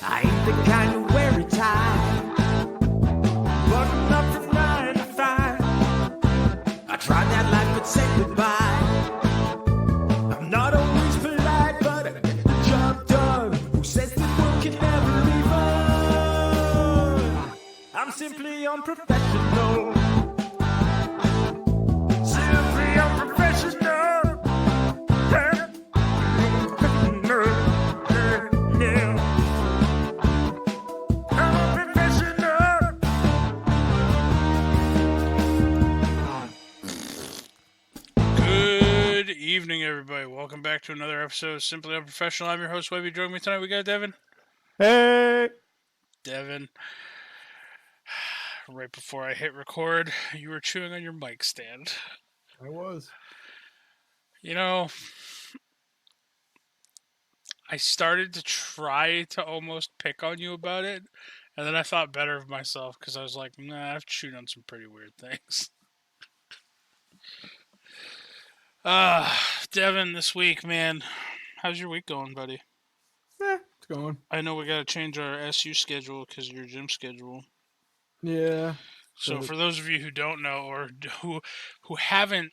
I ain't the kind to wear a tie, button up from 9 to 5. I tried that life but said goodbye. I'm not always polite, but I get the job done. Who says the world can never be fun? I'm simply unprofessional. Simply unprofessional. Good evening, everybody. Welcome back to another episode of Simply Unprofessional. I'm your host, Webby. Joining me tonight, we got Devin. Hey! Devin, right before I hit record, you were chewing on your mic stand. I was. You know, I started to try to almost pick on you about it, and then I thought better of myself because I was like, nah, I've chewed on some pretty weird things. Devin, this week, man, how's your week going, buddy? It's going. I know we got to change our SU schedule because of your gym schedule. Yeah. So for those of you who don't know or who haven't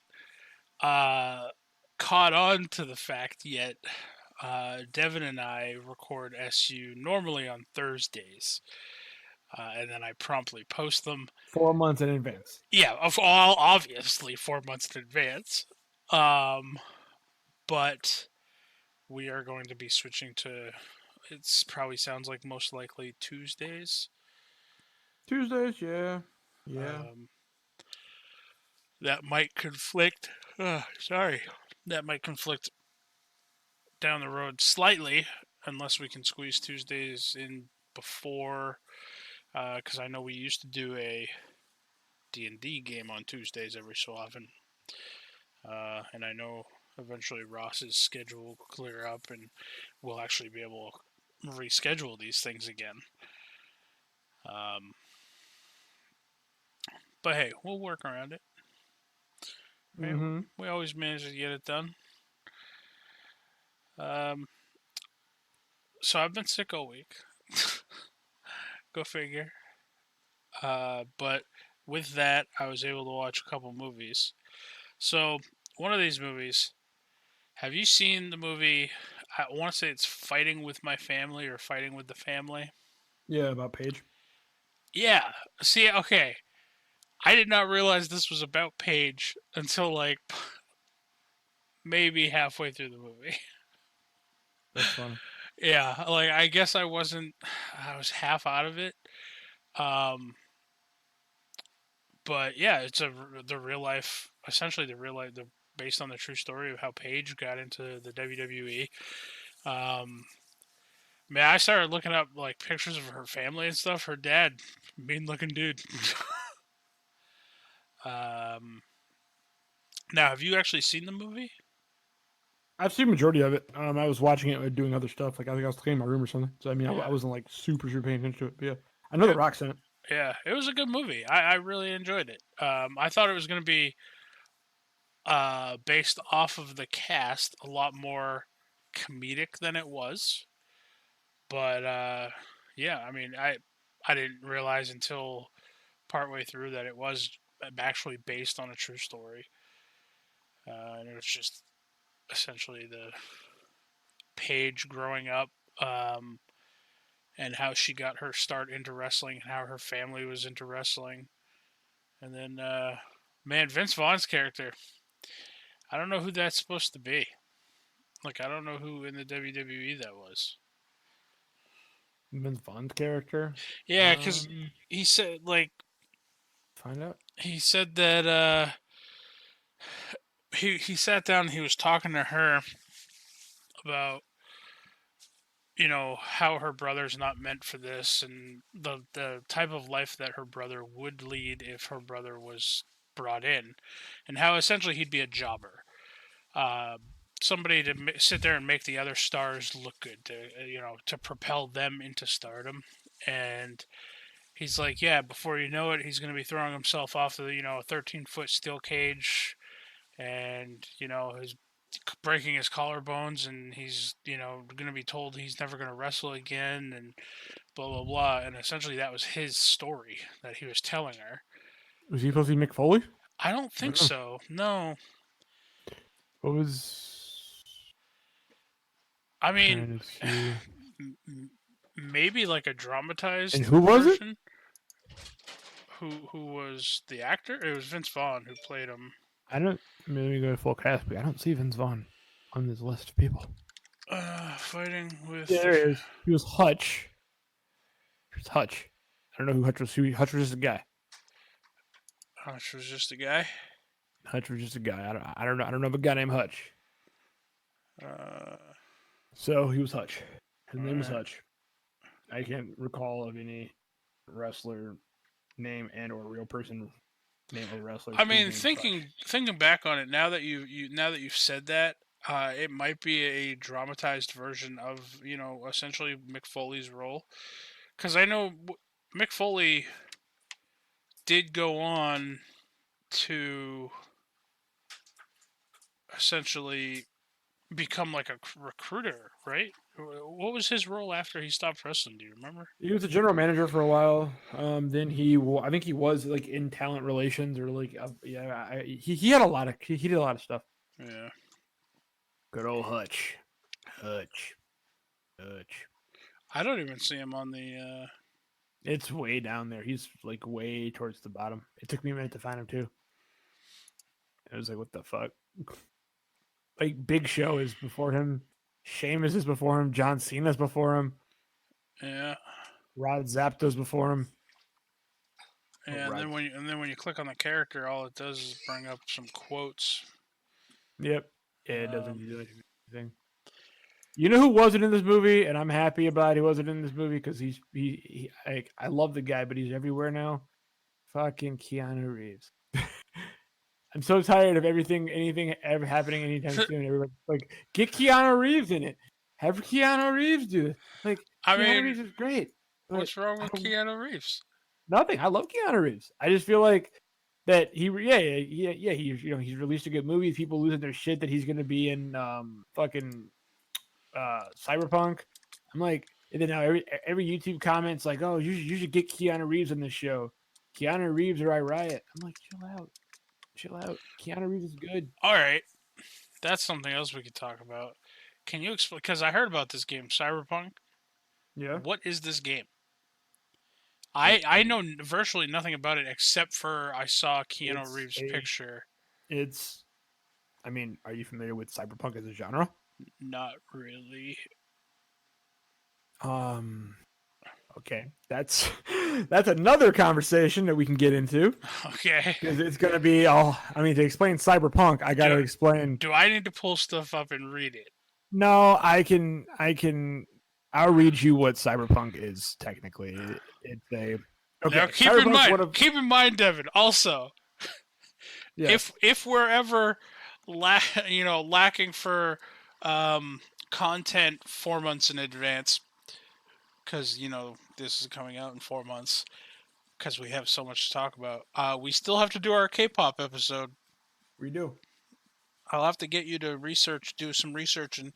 caught on to the fact yet, Devin and I record SU normally on Thursdays, and then I promptly post them 4 months in advance. Yeah, obviously 4 months in advance. But we are going to be switching to. It's probably sounds like most likely Tuesdays. Tuesdays, yeah. That might conflict. That might conflict down the road slightly, unless we can squeeze Tuesdays in before. Because I know we used to do a D&D game on Tuesdays every so often. And I know eventually Ross's schedule will clear up and we'll actually be able to reschedule these things again. But hey, we'll work around it. Mm-hmm. We always manage to get it done. So I've been sick all week. Go figure. But with that, I was able to watch a couple movies. So one of these movies, have you seen the movie? I want to say it's Fighting with My Family or Fighting with the Family. Yeah, about Paige. Yeah. See, okay. I did not realize this was about Paige until like maybe halfway through the movie. That's funny. Yeah, like I guess I was half out of it. But yeah, it's the real life, essentially based on the true story of how Paige got into the WWE. Man, I started looking up like pictures of her family and stuff. Her dad, mean looking dude. Now, have you actually seen the movie? I've seen majority of it. I was watching it doing other stuff. Like I think I was cleaning my room or something. So I mean, I wasn't like super paying attention to it. But yeah, I know The Rock's in it. Yeah, it was a good movie. I really enjoyed it. I thought it was going to be based off of the cast a lot more comedic than it was. But yeah, I mean, I didn't realize until partway through that it was actually based on a true story. And it was just essentially the Paige growing up and how she got her start into wrestling and how her family was into wrestling. And then, man, Vince Vaughn's character, I don't know who that's supposed to be. Like, I don't know who in the WWE that was. Vince Vaughn's character? Yeah, because he said, like... Find out. He said that, he sat down and he was talking to her about, you know, how her brother's not meant for this and the type of life that her brother would lead if her brother was brought in, and how essentially he'd be a jobber. Somebody to sit there and make the other stars look good, to propel them into stardom. And he's like, yeah, before you know it, he's going to be throwing himself off the, a 13-foot steel cage, and, his breaking his collarbones, and he's going to be told he's never going to wrestle again, and blah blah blah. And essentially, that was his story that he was telling her. Was he supposed to be Mick Foley? I don't think so. No. What was? I mean, Trying to see. maybe like a dramatized. And who was it? version. Who was the actor? It was Vince Vaughn who played him. I don't. Maybe go to full cast, but I don't see Vince Vaughn on this list of people. Fighting with. Yeah, there he is. He was Hutch. He was Hutch. I don't know who Hutch was. Hutch was just a guy. Hutch was just a guy. Hutch was just a guy. I don't know. I don't know of a guy named Hutch. So he was Hutch. His name was Hutch. I can't recall of any wrestler name and or real person name of a wrestler. I mean, thinking back on it now that you've said that, it might be a dramatized version of essentially Mick Foley's role, because I know Mick Foley did go on to essentially become like a recruiter, right? What was his role after he stopped wrestling? Do you remember? He was a general manager for a while. Then I think he was like in talent relations or like he had a lot of he did a lot of stuff. Yeah. Good old Hutch. I don't even see him on the. It's way down there. He's like way towards the bottom. It took me a minute to find him too. I was like, what the fuck? Like Big Show is before him. Sheamus is before him. John Cena's before him. Yeah. Rod Zapto's before him. Yeah, and then when you click on the character, all it does is bring up some quotes. Yep. Yeah, it doesn't do anything. You know who wasn't in this movie, and I'm happy about he wasn't in this movie because I love the guy, but he's everywhere now. Fucking Keanu Reeves. I'm so tired of anything ever happening anytime soon. Everybody's like, get Keanu Reeves in it. Have Keanu Reeves do it. Like, Keanu Reeves is great. What's wrong with Keanu Reeves? Nothing. I love Keanu Reeves. I just feel like that he's released a good movie. People losing their shit that he's gonna be in fucking Cyberpunk. I'm like, and then now every YouTube comment's like, oh, you should get Keanu Reeves on this show. Keanu Reeves or I Riot. I'm like, chill out. Keanu Reeves is good. All right, that's something else we could talk about. Can you explain? Because I heard about this game, Cyberpunk. Yeah. What is this game? I know virtually nothing about it except for I saw Keanu Reeves' picture. I mean, are you familiar with Cyberpunk as a genre? Not really. Okay, that's another conversation that we can get into. Okay. Because it's going to be to explain Cyberpunk, I got to explain. Do I need to pull stuff up and read it? No, I'll read you what Cyberpunk is technically. It's a okay. Now keep in mind, Devin. Also, if we're ever lacking for content 4 months in advance, because this is coming out in 4 months, because we have so much to talk about. We still have to do our K-pop episode. We do. I'll have to get you to do some research, and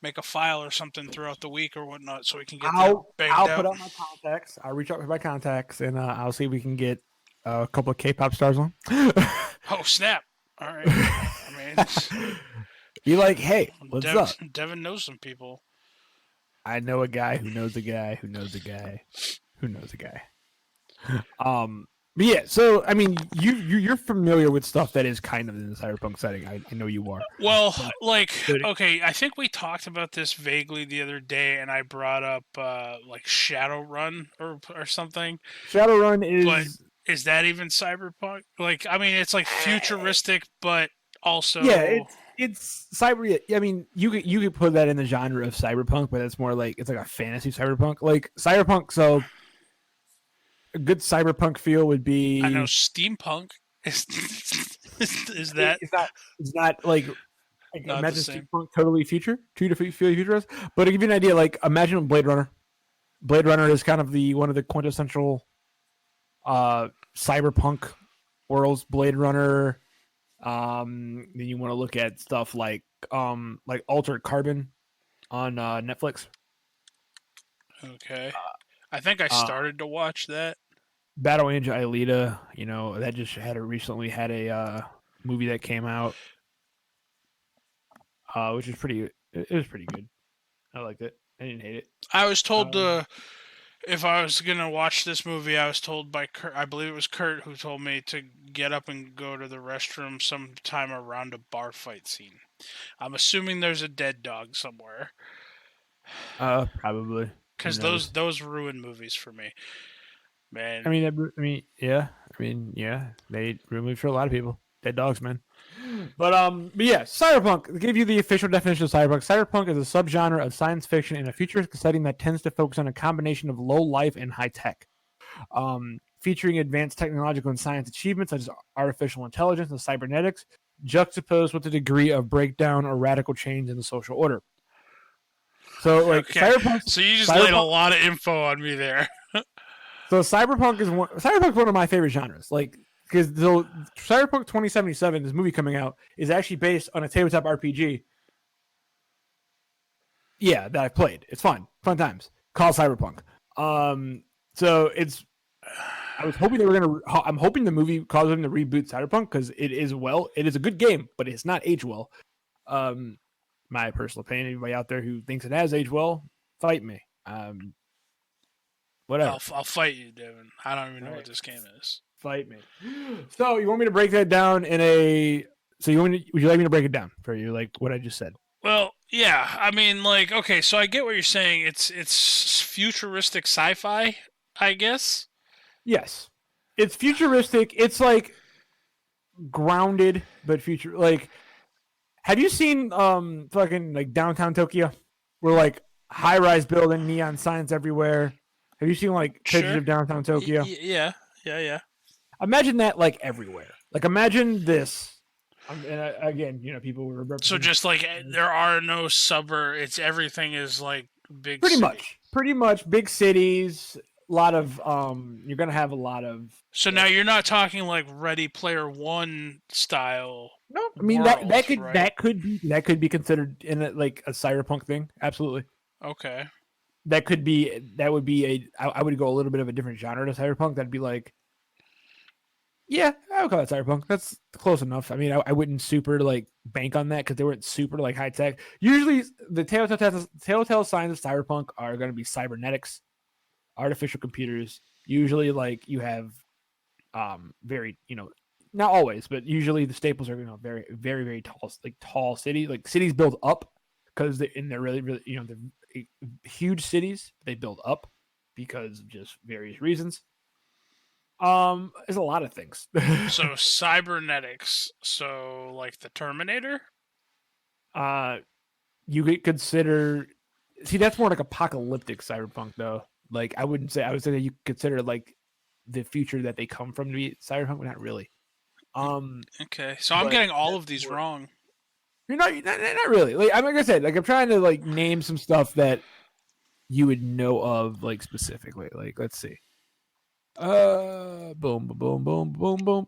make a file or something throughout the week or whatnot, so we can get that banged out. I'll put out my contacts. I'll reach out to my contacts, and I'll see if we can get a couple of K-pop stars on. Oh snap! All right. I mean, be like, hey, what's up? Devin knows some people. I know a guy who knows a guy who knows a guy who knows a guy. But yeah, so I mean, you're familiar with stuff that is kind of in the cyberpunk setting. I know you are. Well, okay, I think we talked about this vaguely the other day, and I brought up like Shadowrun or something. Shadowrun is. But is that even cyberpunk? Like, I mean, it's like futuristic, but also it's cyber. I mean, you could put that in the genre of cyberpunk, but it's more like it's like a fantasy cyberpunk, like cyberpunk. So. A good cyberpunk feel would be. I know steampunk is that. It's not like not imagine steampunk totally futurist. But to give you an idea, like imagine Blade Runner. Blade Runner is kind of one of the quintessential cyberpunk worlds. Blade Runner, Then you want to look at stuff like Altered Carbon on Netflix. Okay. I think I started to watch that. Battle Angel Alita, that just recently had a movie that came out, which is it was pretty good. I liked it. I didn't hate it. I was told if I was going to watch this movie, I was told by Kurt, I believe it was Kurt who told me to get up and go to the restroom sometime around a bar fight scene. I'm assuming there's a dead dog somewhere. Probably. Because those ruin movies for me. Man. Yeah. They ruin movies for a lot of people. Dead dogs, man. But yeah, Cyberpunk. To give you the official definition of Cyberpunk, Cyberpunk is a subgenre of science fiction in a futuristic setting that tends to focus on a combination of low life and high tech, featuring advanced technological and science achievements such as artificial intelligence and cybernetics, juxtaposed with a degree of breakdown or radical change in the social order. So, Cyberpunk. So you just laid a lot of info on me there. So Cyberpunk's one of my favorite genres. Because Cyberpunk 2077, this movie coming out, is actually based on a tabletop RPG. Yeah, that I've played. It's fun times. Called Cyberpunk. So it's. I was hoping I'm hoping the movie caused them to reboot Cyberpunk because it is a good game, but it's not aged well. My personal opinion. Anybody out there who thinks it has aged well, fight me. Whatever. I'll fight you, Devin. I don't even know what this game is. Fight me. So you want me to break that down would you like me to break it down for you, like what I just said? Well, yeah. I mean, okay, so I get what you're saying. It's futuristic sci-fi, I guess. Yes. It's futuristic. It's grounded, but future. Have you seen fucking downtown Tokyo? Where high-rise building, neon signs everywhere. Have you seen pictures of downtown Tokyo? Yeah. Imagine that everywhere. Imagine this. And again, people were so just there are no suburbs. Everything is big. Pretty much big cities. A lot of you're gonna have a lot of. So now you're not talking Ready Player One style. No, I mean worlds, that could be considered in a cyberpunk thing. Absolutely. Okay. That would be I would go a little bit of a different genre to cyberpunk. That'd be yeah, I would call it cyberpunk. That's close enough. I mean, I wouldn't super bank on that because they weren't super high tech. Usually, the telltale signs of cyberpunk are going to be cybernetics, artificial computers. Usually, you have very not always, but usually the staples are very very very tall tall cities cities build up because they're really really they're huge cities. They build up because of just various reasons. There's a lot of things. So cybernetics. So the Terminator. You could consider. See, that's more apocalyptic cyberpunk, though. I would say that you consider the future that they come from to be cyberpunk, but not really. Okay, so I'm getting all of these wrong. You're not really. Like I said, I'm trying to name some stuff that you would know of specifically. Let's see. Boom, boom, boom, boom, boom, boom.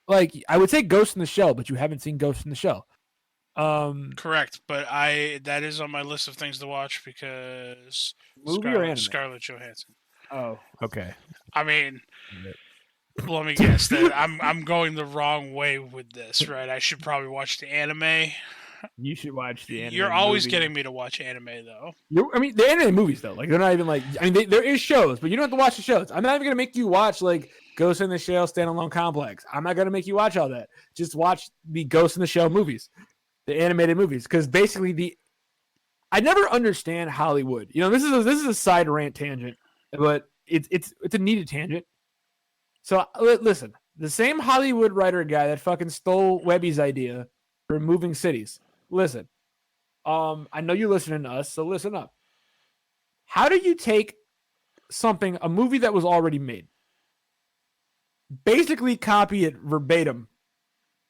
I would say Ghost in the Shell, but you haven't seen Ghost in the Shell. Correct, but that is on my list of things to watch because Scarlett Johansson. Oh, okay. I mean, let me guess that I'm going the wrong way with this, right? I should probably watch the anime. You should watch the anime. You're always getting me to watch anime, though. The anime movies, though, they're not even there is shows, but you don't have to watch the shows. I'm not even gonna make you watch Ghost in the Shell Standalone Complex. I'm not gonna make you watch all that. Just watch the Ghost in the Shell movies, the animated movies, because basically I never understand Hollywood. This is a side rant tangent, but it's a needed tangent. So listen, the same Hollywood writer guy that fucking stole Webby's idea for moving cities. Listen, I know you're listening to us, so listen up. How do you take a movie that was already made, basically copy it verbatim,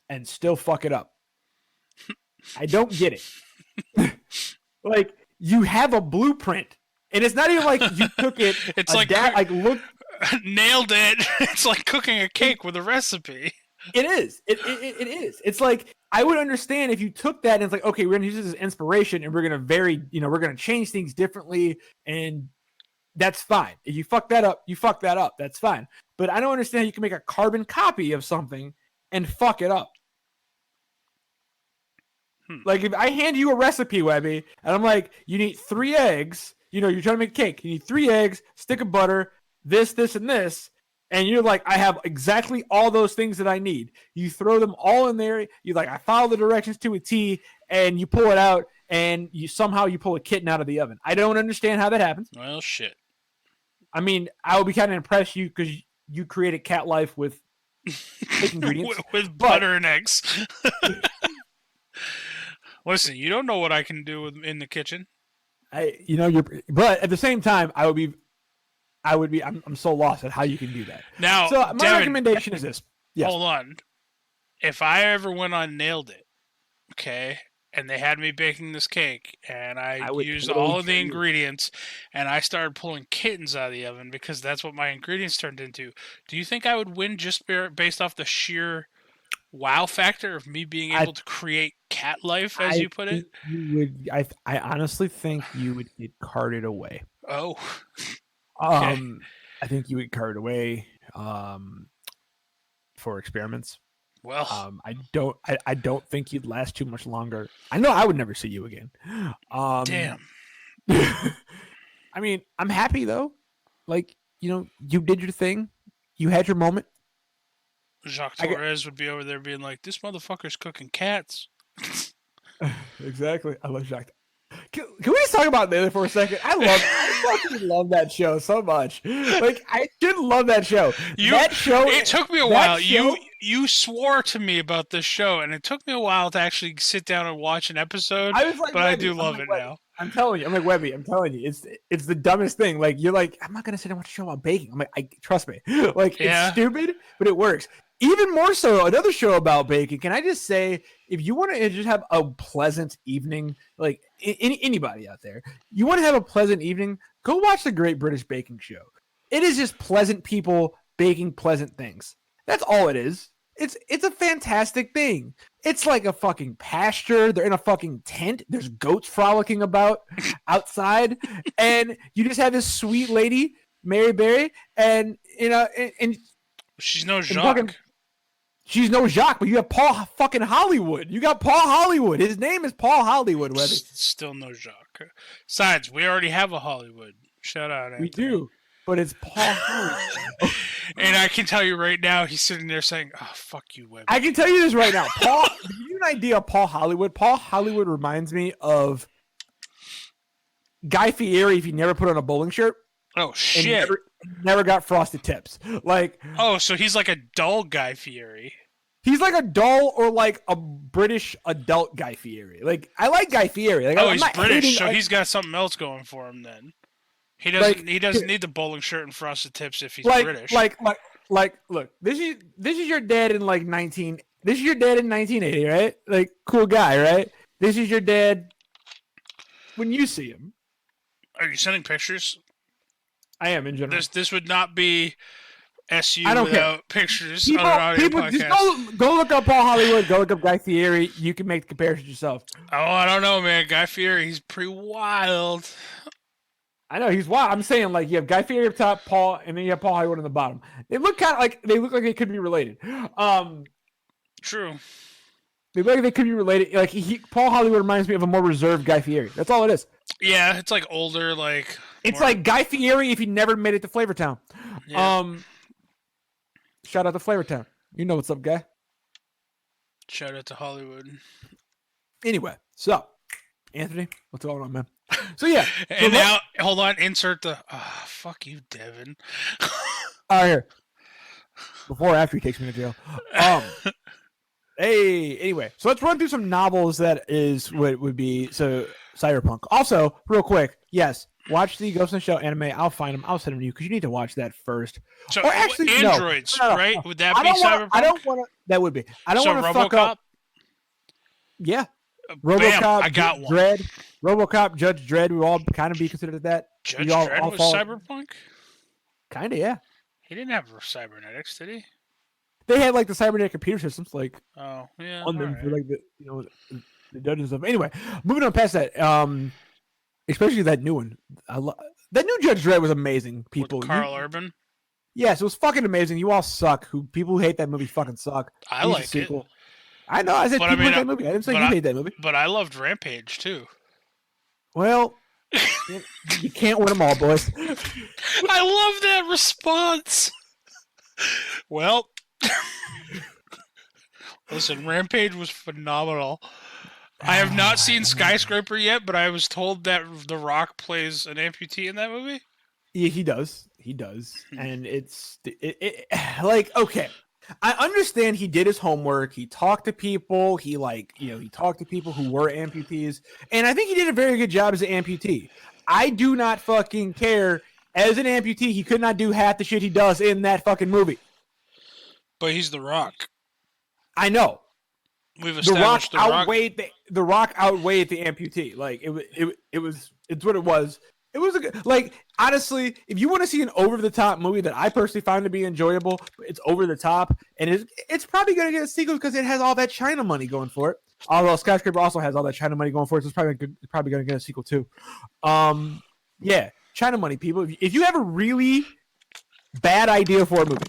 and still fuck it up? I don't get it. You have a blueprint, and it's not even you took it. It's look. nailed it. It's like cooking a cake with a recipe. It is. It is. It's like I would understand if you took that and it's like, okay, we're gonna use this as inspiration and we're gonna we're gonna change things differently, and that's fine. If you fuck that up, you fuck that up. That's fine. But I don't understand how you can make a carbon copy of something and fuck it up. Like if I hand you a recipe, Webby, and I'm like, you need 3 eggs. You're trying to make a cake. You need 3 eggs, stick of butter, this, and this. And you're like, I have exactly all those things that I need. You throw them all in there. You I follow the directions to a T, and you pull it out, and you pull a kitten out of the oven. I don't understand how that happens. Well, shit. I mean, I would be kind of impressed because you created cat life with ingredients. with butter and eggs. Listen, you don't know what I can do in the kitchen. But at the same time, I'm so lost at how you can do that. Now, so my Devin, recommendation is this. Yes. Hold on. If I ever went on Nailed It, okay, and they had me baking this cake, and I used all of the ingredients, and I started pulling kittens out of the oven because that's what my ingredients turned into, do you think I would win just based off the sheer wow factor of me being able to create cat life, as you put it? You would. I honestly think you would get carted away. Oh. Okay. I think you would cart away for experiments. Well, I don't think you'd last too much longer. I know I would never see you again. Damn. I mean, I'm happy though. Like, you did your thing. You had your moment. Jacques Torres would be over there being like, "This motherfucker's cooking cats." Exactly. I love Jacques. Can we just talk about Nailed It for a second? I fucking love that show so much. Like, I did love that show. It took me a while. You swore to me about this show, and it took me a while to actually sit down and watch an episode. I do love it now. I'm telling you, I'm like, Webby, it's the dumbest thing. Like, you're like, I'm not gonna sit and watch a show about baking. I'm like, trust me. Like, it's stupid, but it works. Even more so, another show about baking. Can I just say, if you want to just have a pleasant evening, like anybody out there, you want to have a pleasant evening, go watch the Great British Baking Show. It is just pleasant people baking pleasant things. That's all it is. It's a fantastic thing. It's like a fucking pasture. They're in a fucking tent. There's goats frolicking about outside, and you just have this sweet lady, Mary Berry, and and she's no Jacques. She's no Jacques, but you have Paul fucking Hollywood. You got Paul Hollywood. His name is Paul Hollywood, Webby. Still no Jacques. Besides, we already have a Hollywood. Shout out, Anthony. We do, but it's Paul Hollywood. And I can tell you right now, he's sitting there saying, "Oh, fuck you, Webby." I can tell you this right now. Paul, to give you an idea of Paul Hollywood, Paul Hollywood reminds me of Guy Fieri if he never put on a bowling shirt. Oh, shit. Never got frosted tips. Like, oh, so he's like a dull Guy Fieri. He's like a dull or like a British adult Guy Fieri. Like, I like Guy Fieri. Like, he's British, so he's got something else going for him then. He doesn't need the bowling shirt and frosted tips if he's British. Look, this is your dad in like 1980, right? Like, cool guy, right? This is your dad when you see him. Are you sending pictures? I am, in general. This would not be SU without pictures on an audio podcast. Just go look up Paul Hollywood. Go look up Guy Fieri. You can make the comparison yourself. Oh, I don't know, man. Guy Fieri, he's pretty wild. I know he's wild. I'm saying, like, you have Guy Fieri up top, Paul, and then you have Paul Hollywood on the bottom. They look kind of like they could be related. True. They look like they could be related. Like, Paul Hollywood reminds me of a more reserved Guy Fieri. That's all it is. Yeah, it's like older, like. It's like Guy Fieri if he never made it to Flavortown. Yeah. Shout out to Flavortown. You know what's up, Guy. Shout out to Hollywood. Anyway, so Anthony, what's going on, man? So yeah. And now, hold on. Insert the. Fuck you, Devin. All right, here. Before or after he takes me to jail. Hey, anyway, so let's run through some novels that is what would be Cyberpunk. Also, real quick, yes, watch the Ghost in the Shell anime. I'll find them. I'll send them to you because you need to watch that first. So, or actually, androids, no. Right? Would that be Cyberpunk? I don't want to. That would be. I don't want to fuck up. Yeah. RoboCop, I got one. Dredd, RoboCop, Judge Dredd would all kind of be considered that. Judge Dredd was Cyberpunk? Kind of, yeah. He didn't have cybernetics, did he? They had like the cybernetic computer systems like Oh, yeah. on them alright. for like the dungeons stuff. Anyway, moving on past that, especially that new one. That new Judge Dredd was amazing. People, With Carl Urban. yes, it was fucking amazing. You all suck. People who hate that movie fucking suck. I Needs a like it. sequel. I know. I said But I people mean, hate that movie. I didn't say but you I- hate that movie. But I loved Rampage too. Well, you can't win them all, boys. I love that response. Well, listen, Rampage was phenomenal. I have not seen Skyscraper yet, but I was told that The Rock plays an amputee in that movie. Yeah, he does. He does, and it's like okay. I understand he did his homework. He talked to people. He talked to people who were amputees, and I think he did a very good job as an amputee. I do not fucking care. As an amputee, he could not do half the shit he does in that fucking movie. But he's The Rock. I know. We've The Rock established The Rock. outweighed the Rock outweighed the amputee. Like it's what it was. It was a good, like honestly, if you want to see an over the top movie that I personally found to be enjoyable, it's over the top, and it's probably gonna get a sequel because it has all that China money going for it. Although Skyscraper also has all that China money going for it, so it's probably gonna get a sequel too. Yeah, China money, people. If you have a really bad idea for a movie,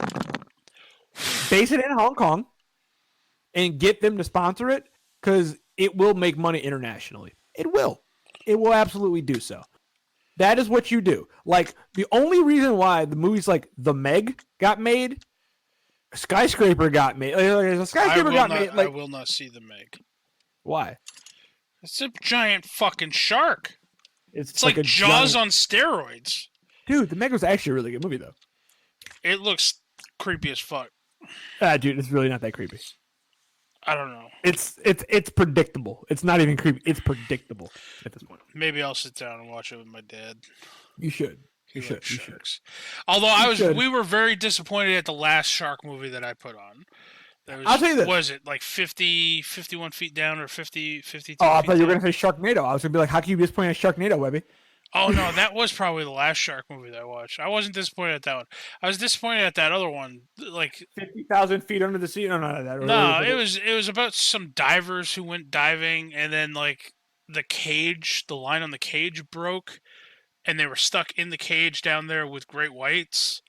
base it in Hong Kong and get them to sponsor it because it will make money internationally. It will absolutely do so. That is what you do. Like, the only reason why the movies like The Meg got made, Skyscraper got made. I will not see The Meg. Why? It's a giant fucking shark. It's like a Jaws giant... on steroids. Dude, The Meg was actually a really good movie, though. It looks creepy as fuck. Dude, it's really not that creepy. I don't know. It's predictable. It's not even creepy. It's predictable at this point. Maybe I'll sit down and watch it with my dad. You should. You He should. likes You should. sharks. Although should. we were very disappointed at the last shark movie that I put on. I'll tell you this. Was it like 51 feet down or 52 Oh, I feet thought you were down? going to say Sharknado. I was going to be like, how can you be disappointed at Sharknado, Webby? Oh, no, that was probably the last shark movie that I watched. I wasn't disappointed at that one. I was disappointed at that other one. Like 50,000 feet under the sea? No, not that. No, it was about some divers who went diving, and then like the line on the cage broke, and they were stuck in the cage down there with great whites.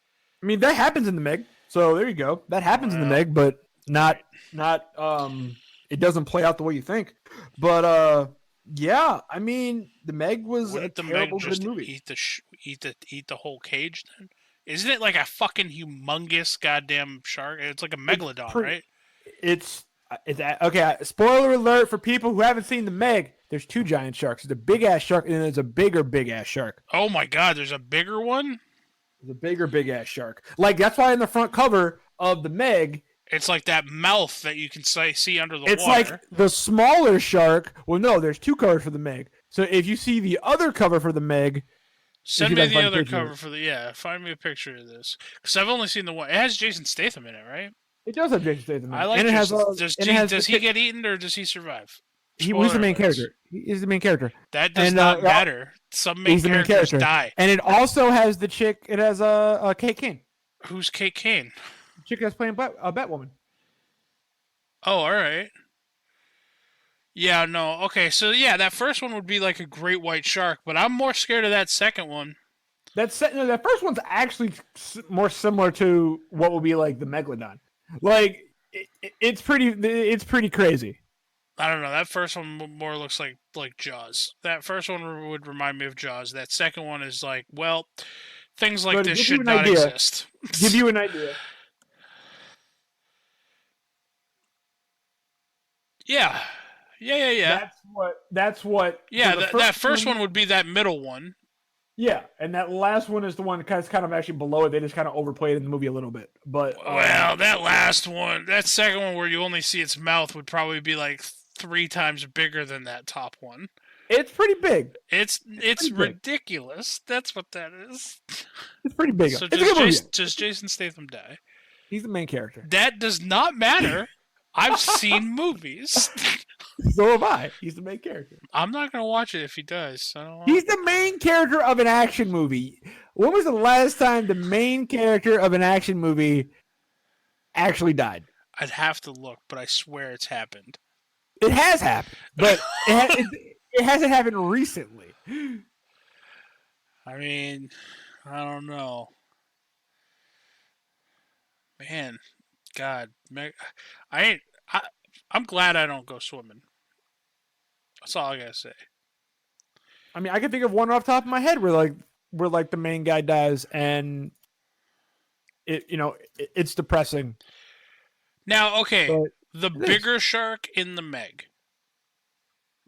I mean, that happens in the Meg. So there you go. That happens in the Meg, but not. It doesn't play out the way you think. But yeah, I mean, the Meg was Wouldn't a the terrible Meg good just movie. eat the whole cage then? Isn't it like a fucking humongous goddamn shark? It's like a megalodon, right? It's okay. Spoiler alert for people who haven't seen the Meg. There's two giant sharks. There's a big ass shark, and then there's a bigger big ass shark. Oh my god, there's a bigger one? There's a bigger big ass shark. Like that's why in the front cover of the Meg, it's like that mouth that you can see under the it's water. like the smaller shark. Well, no, there's two covers for the Meg. So if you see the other cover for the Meg, send me the other cover for find me a picture of this. Because I've only seen the one. It has Jason Statham in it, right? It does have Jason Statham in it. I like and it Jason. has, Does he get eaten or does he survive? He was the main character. He is the main character. That does not matter. Some main characters die. And it also has the chick. It has Kate Kane. Who's Kate Kane? The chick that's playing Batwoman. Oh, all right. Yeah, no. Okay, so yeah, that first one would be like a great white shark, but I'm more scared of that second one. That first one's actually more similar to what will be like the Megalodon. Like it's pretty crazy. I don't know. That first one more looks like Jaws. That first one would remind me of Jaws. That second one is like, well, things like this should not exist. Give you an idea. Yeah. That's what. Yeah, that first one would be that middle one. Yeah, and that last one is the one that's kind of actually below it. They just kind of overplayed in the movie a little bit. But well, that second one where you only see its mouth would probably be like 3 times bigger than that top one. It's pretty big. It's ridiculous. That's what that is. It's pretty big. So does Jason Statham die? He's the main character. That does not matter. I've seen movies. So have I. He's the main character. I'm not going to watch it if he does. He's the main character of an action movie. When was the last time the main character of an action movie actually died. I'd have to look, but I swear it's happened. It has happened, but it hasn't happened recently. I mean, I don't know. Man, God, I ain't. I'm glad I don't go swimming. That's all I gotta say. I mean, I can think of one off the top of my head where the main guy dies, and it's depressing. Now, okay, But the it is. bigger shark in the Meg.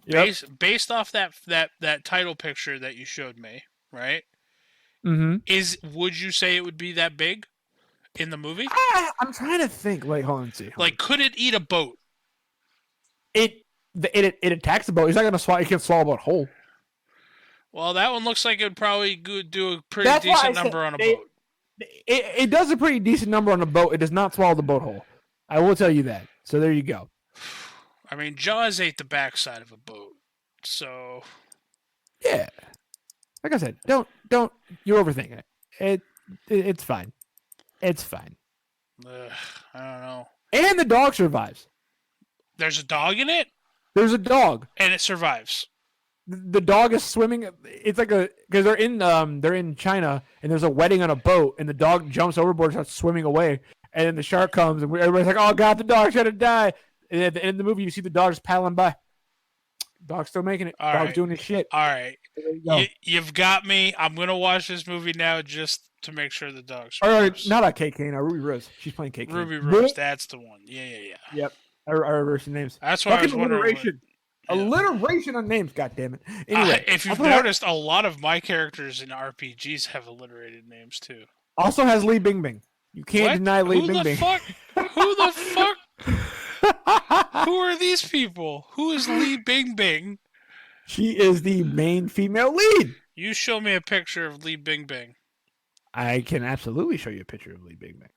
Yep. Based off that title picture that you showed me, right? Mm-hmm. Would you say it would be that big in the movie? I'm trying to think. Like, hold on, see. Like, could it eat a boat? It attacks the boat. He's not gonna swallow. He can swallow a boat whole. Well, that one looks like it would probably do a pretty decent number on a boat. It does a pretty decent number on a boat. It does not swallow the boat whole. I will tell you that. So there you go. I mean, Jaws ate the backside of a boat, so yeah. Like I said, don't you're overthinking it. It's fine. It's fine. I don't know. And the dog survives. There's a dog in it? There's a dog. And it survives. The dog is swimming. It's like because they're in China and there's a wedding on a boat and the dog jumps overboard and starts swimming away and then the shark comes and everybody's like, oh God, the dog's gonna die. And at the end of the movie, you see the dog just paddling by. Dog's still making it. Dog's doing his shit. All right. You've got me. I'm going to watch this movie now just to make sure the dog's survives. Not a Kate Kane, Ruby Rose. She's playing Kate Kane. Ruby Rose, that's the one. Yeah. Yep. I reversed the names. That's why I was wondering. Alliteration. Alliteration on names, goddammit. Anyway. If you've noticed, a lot of my characters in RPGs have alliterated names too. Also has Lee Bingbing. You can't deny Lee Bingbing. Who the fuck? Who are these people? Who is Lee Bingbing? She is the main female lead. You show me a picture of Lee Bingbing. I can absolutely show you a picture of Lee Bingbing.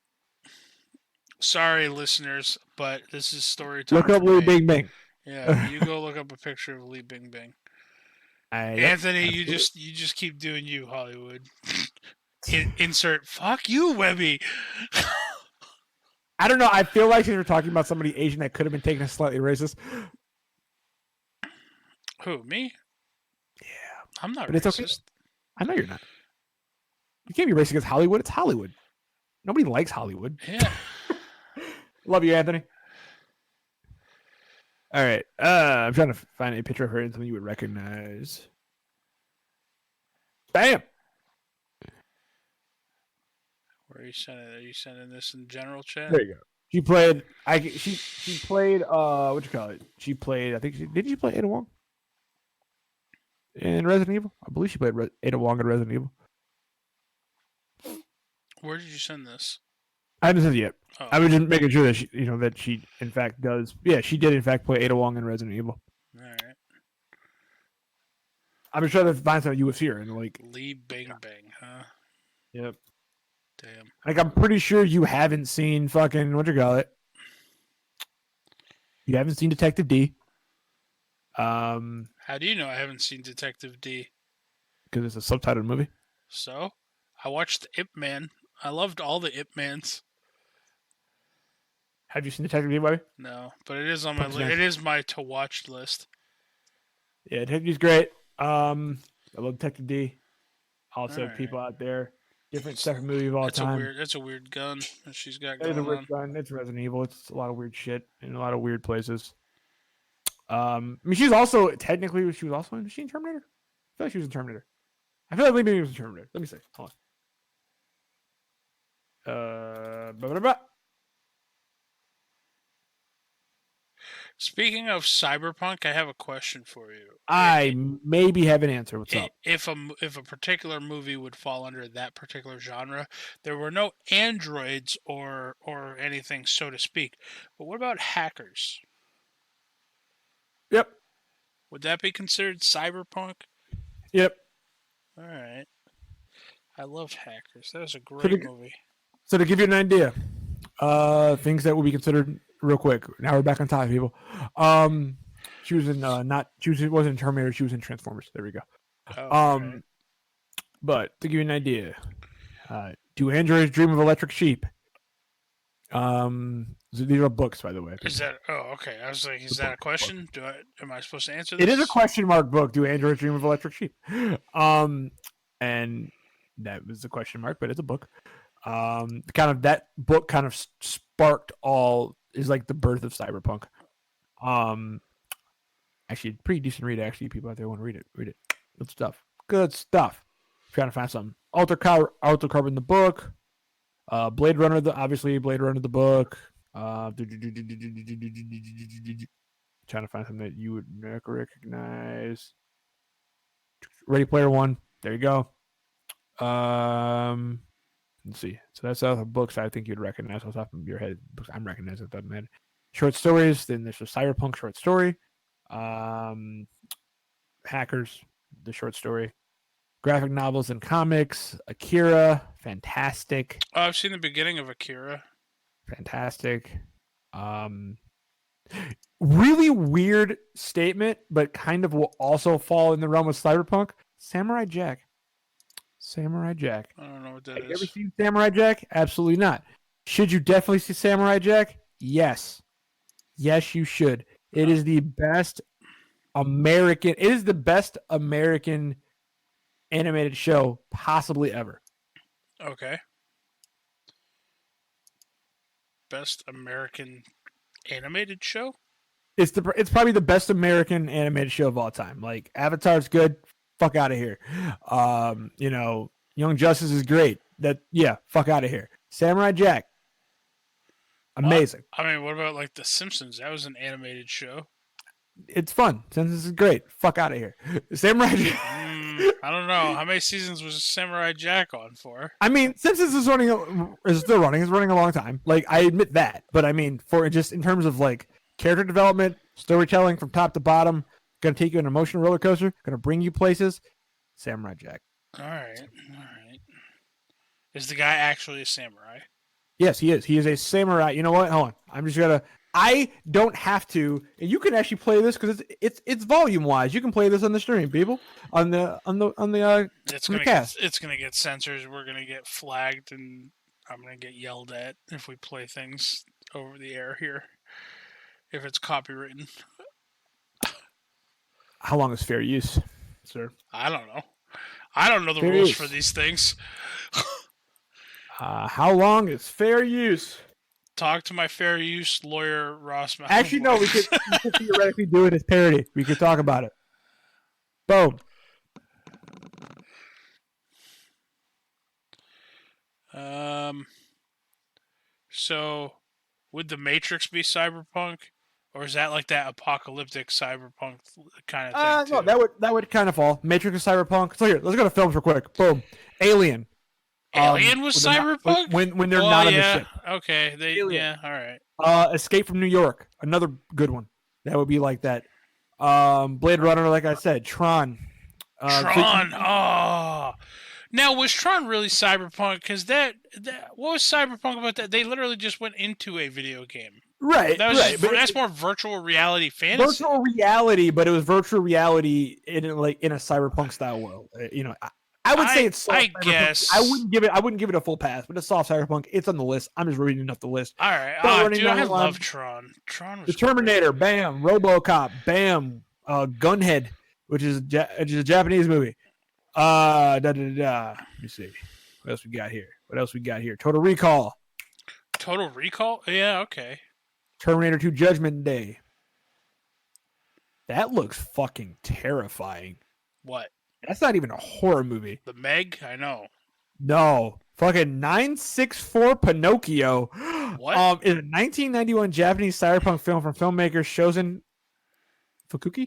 Sorry, listeners, but this is story time. Look up Lee Bingbing. Yeah, you go look up a picture of Lee Bingbing. Anthony, you just keep doing you, Hollywood. Insert fuck you, Webby. I don't know. I feel like we're talking about somebody Asian that could have been taken as slightly racist. Who, me? Yeah. I'm not but racist. It's okay. I know you're not. You can't be racist against Hollywood. It's Hollywood. Nobody likes Hollywood. Yeah. Love you, Anthony. All right. I'm trying to find a picture of her and something you would recognize. Bam! Where are you sending? Are you sending this in general chat? There you go. She played. She played. What you call it? She played. I think did she play Ada Wong in Resident Evil? I believe she played Ada Wong in Resident Evil. Where did you send this? I haven't sent it yet. Oh. I was just making sure that she in fact does. Yeah, she did in fact play Ada Wong in Resident Evil. All right. I'm just trying to find something UFC her and like Lee Bing Bang, huh? Yep. Damn. Like I'm pretty sure you haven't seen fucking what you call it. You haven't seen Detective D. How do you know I haven't seen Detective D? Because it's a subtitled movie. So, I watched Ip Man. I loved all the Ip Mans. Have you seen Detective D, buddy? No, but it is on my it is my to watch list. Yeah, Detective D's great. I love Detective D. Also, right. people out there, different separate movie of all time. That's a weird gun that she's got It's going a weird on. gun. It's Resident Evil. It's a lot of weird shit in a lot of weird places. I mean, she's also technically she was in Terminator. I feel like she was in Terminator. I feel like Lee Bingbing was in Terminator. Let me see. Hold on. Speaking of Cyberpunk, I have a question for you. I maybe have an answer. What's up? If a particular movie would fall under that particular genre, there were no androids or anything, so to speak. But what about hackers? Yep. Would that be considered cyberpunk? Yep. All right. I love hackers. That was a great movie. So to give you an idea, things that would be considered real quick. Now we're back on topic, people. She was in wasn't in Terminator. She was in Transformers. There we go. Right. But to give you an idea, do androids dream of electric sheep? These are books, by the way. Is that? Oh, okay. I was like, is that a question? Am I supposed to answer It this? is a question mark book. Do androids dream of electric sheep? And that was the question mark, but it's a book. Kind of that book kind of sparked all is like the birth of cyberpunk. Actually, pretty decent read. Actually, people out there want to read it. Read it. Good stuff. Good stuff. Trying to find something. Alter Carbon the book. Blade Runner obviously Blade Runner the book. Trying to find something that you would recognize. Ready Player One. There you go. Let's see. So that's all the books I think you'd recognize off the top of your head. Books I'm recognizing, it doesn't matter. Short stories. Then there's a Cyberpunk short story. Hackers, the short story. Graphic novels and comics. Akira, fantastic. Oh, I've seen the beginning of Akira. Fantastic. Really weird statement, but kind of will also fall in the realm of cyberpunk. Samurai Jack. Samurai Jack. I don't know what that Have is. you ever seen Samurai Jack? Absolutely not. Should you definitely see Samurai Jack? Yes. Yes, you should. It is the best American. It is the best American animated show possibly ever. Okay. Best American animated show? It's probably the best American animated show of all time. Like Avatar's good. Fuck out of here. Young Justice is great. Fuck out of here. Samurai Jack. Amazing. I mean, what about like The Simpsons? That was an animated show. It's fun. Simpsons is great. Fuck out of here. Samurai Jack. I don't know. How many seasons was Samurai Jack on for? I mean, Simpsons is still running. It's running a long time. Like, I admit that. But I mean, for just in terms of like character development, storytelling from top to bottom, gonna take you on an emotional roller coaster, gonna bring you places. Samurai Jack. All right. Is the guy actually a samurai? Yes, he is. He is a samurai. You know what? Hold on. I don't have to. And you can actually play this because it's volume wise. You can play this on the stream, people. On the cast. It's gonna get censored. We're gonna get flagged, and I'm gonna get yelled at if we play things over the air here. If it's copywritten. How long is fair use, sir? I don't know. I don't know the Fair rules use. for these things. How long is fair use? Talk to my fair use lawyer, Ross. Actually, no. We could theoretically do it as parody. We could talk about it. Boom. So, would the Matrix be cyberpunk, or is that like that apocalyptic cyberpunk kind of thing? No, that would kind of fall. Matrix and Cyberpunk. So here, let's go to films real quick. Boom. Alien. Alien was cyberpunk when they're not on the ship. Okay. Alien. All right. Escape from New York. Another good one. That would be like that. Blade Runner, like I said. Tron. Tron. Now, was Tron really cyberpunk? Because that what was cyberpunk about that? They literally just went into a video game. Right. That was right. that's more virtual reality fantasy. Virtual reality, but it was virtual reality in a cyberpunk style world. I would say it's soft I cyberpunk. guess I wouldn't give it a full pass, but it's soft cyberpunk. It's on the list. I'm just reading up the list. All right. Running Dude, down I the line. love Tron. Tron was The Terminator, bam. RoboCop, bam. Gunhead, which is a Japanese movie. Let me see. What else we got here? Total Recall. Total Recall? Yeah, okay. Terminator 2 Judgment Day. That looks fucking terrifying. What? That's not even a horror movie. The Meg? I know. No. Fucking 964 Pinocchio. What? Is a 1991 Japanese cyberpunk film from filmmaker Shozen Fukui.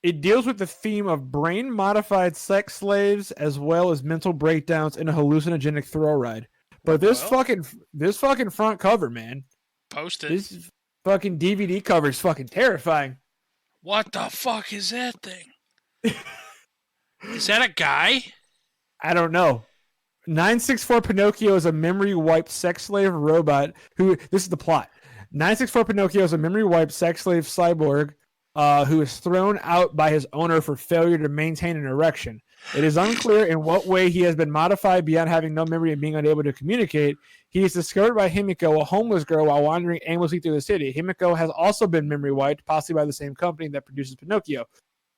It deals with the theme of brain-modified sex slaves as well as mental breakdowns in a hallucinogenic thrill ride. But this fucking front cover, man. Post it. This fucking DVD cover is fucking terrifying. What the fuck is that thing? Is that a guy? I don't know. 964 Pinocchio is a memory-wiped sex slave robot who... This is the plot. 964 Pinocchio is a memory-wiped sex slave cyborg who is thrown out by his owner for failure to maintain an erection. It is unclear in what way he has been modified beyond having no memory and being unable to communicate. He is discovered by Himiko, a homeless girl, while wandering aimlessly through the city. Himiko has also been memory wiped, possibly by the same company that produces Pinocchio.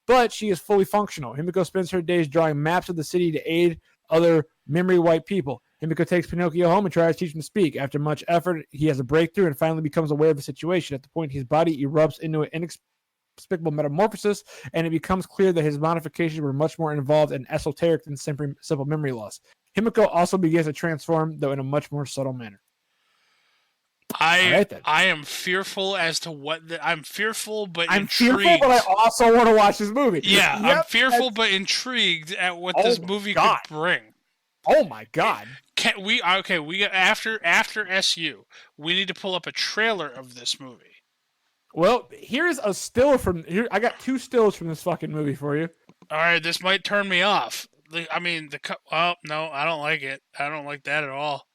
But she is fully functional. Himiko spends her days drawing maps of the city to aid other memory wiped people. Himiko takes Pinocchio home and tries to teach him to speak. After much effort, he has a breakthrough and finally becomes aware of the situation. At the point, his body erupts into an inexplicable metamorphosis, and it becomes clear that his modifications were much more involved and esoteric than simple memory loss. Himiko also begins to transform, though in a much more subtle manner. I am fearful as to I'm fearful but I'm intrigued. fearful, but I also want to watch this movie. Yeah, I'm fearful but intrigued at what this movie could bring. Oh my god! Can we? Okay, we got after SU. We need to pull up a trailer of this movie. Well, here's a still from here. I got 2 stills from this fucking movie for you. All right, this might turn me off. Well, no, I don't like it. I don't like that at all.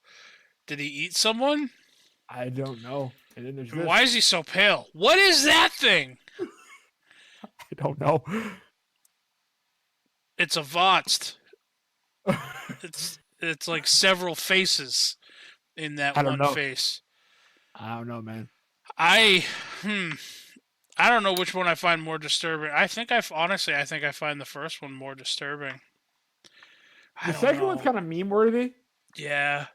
Did he eat someone? I don't know. And then there's this. Why is he so pale? What is that thing? I don't know. It's a Votst. It's like several faces in that one face. I don't know, man. I don't know which one I find more disturbing. I think I find the first one more disturbing. The second one's kind of meme-worthy. Yeah.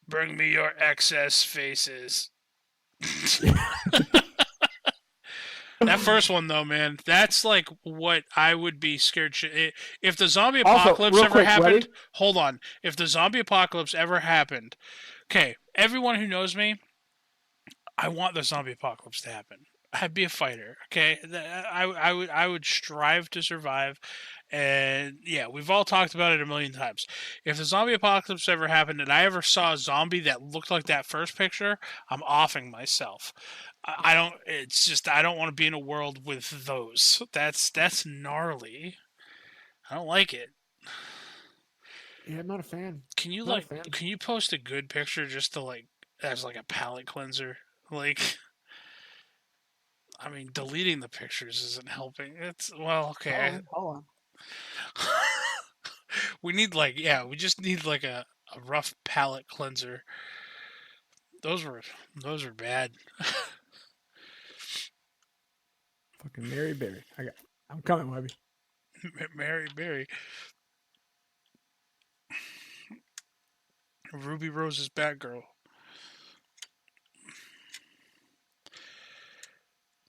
Bring me your excess faces. That first one, though, man, that's like what I would be scared. If the zombie apocalypse ever happened, hold on. If the zombie apocalypse ever happened, okay, everyone who knows me, I want the zombie apocalypse to happen. I'd be a fighter, okay? I would strive to survive, and yeah, we've all talked about it a million times. If the zombie apocalypse ever happened and I ever saw a zombie that looked like that first picture, I'm offing myself. I don't want to be in a world with those. That's gnarly. I don't like it. Yeah, I'm not a fan. Can you post a good picture just to as a palate cleanser? I mean, deleting the pictures isn't helping. Okay. Hold on. We just need a rough palate cleanser. Those were bad. Fucking Mary Berry. I'm coming, Webby. Mary Berry. Ruby Rose's Batgirl.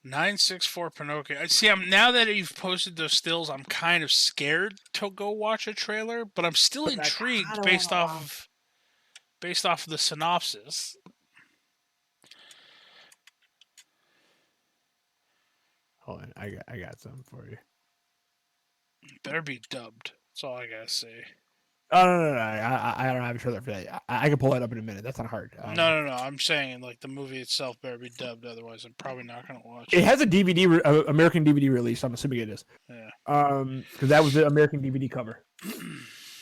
964 Pinocchio. See, now that you've posted those stills, I'm kind of scared to go watch a trailer, but I'm still intrigued based off of the synopsis. Hold on, I got something for you. Better be dubbed. That's all I gotta say. Oh no! I don't have a trailer for that. I can pull that up in a minute. That's not hard. No. I'm saying the movie itself better be dubbed. Otherwise, I'm probably not gonna watch it. It has a DVD, American DVD release. I'm assuming it is. Yeah. Because that was the American DVD cover.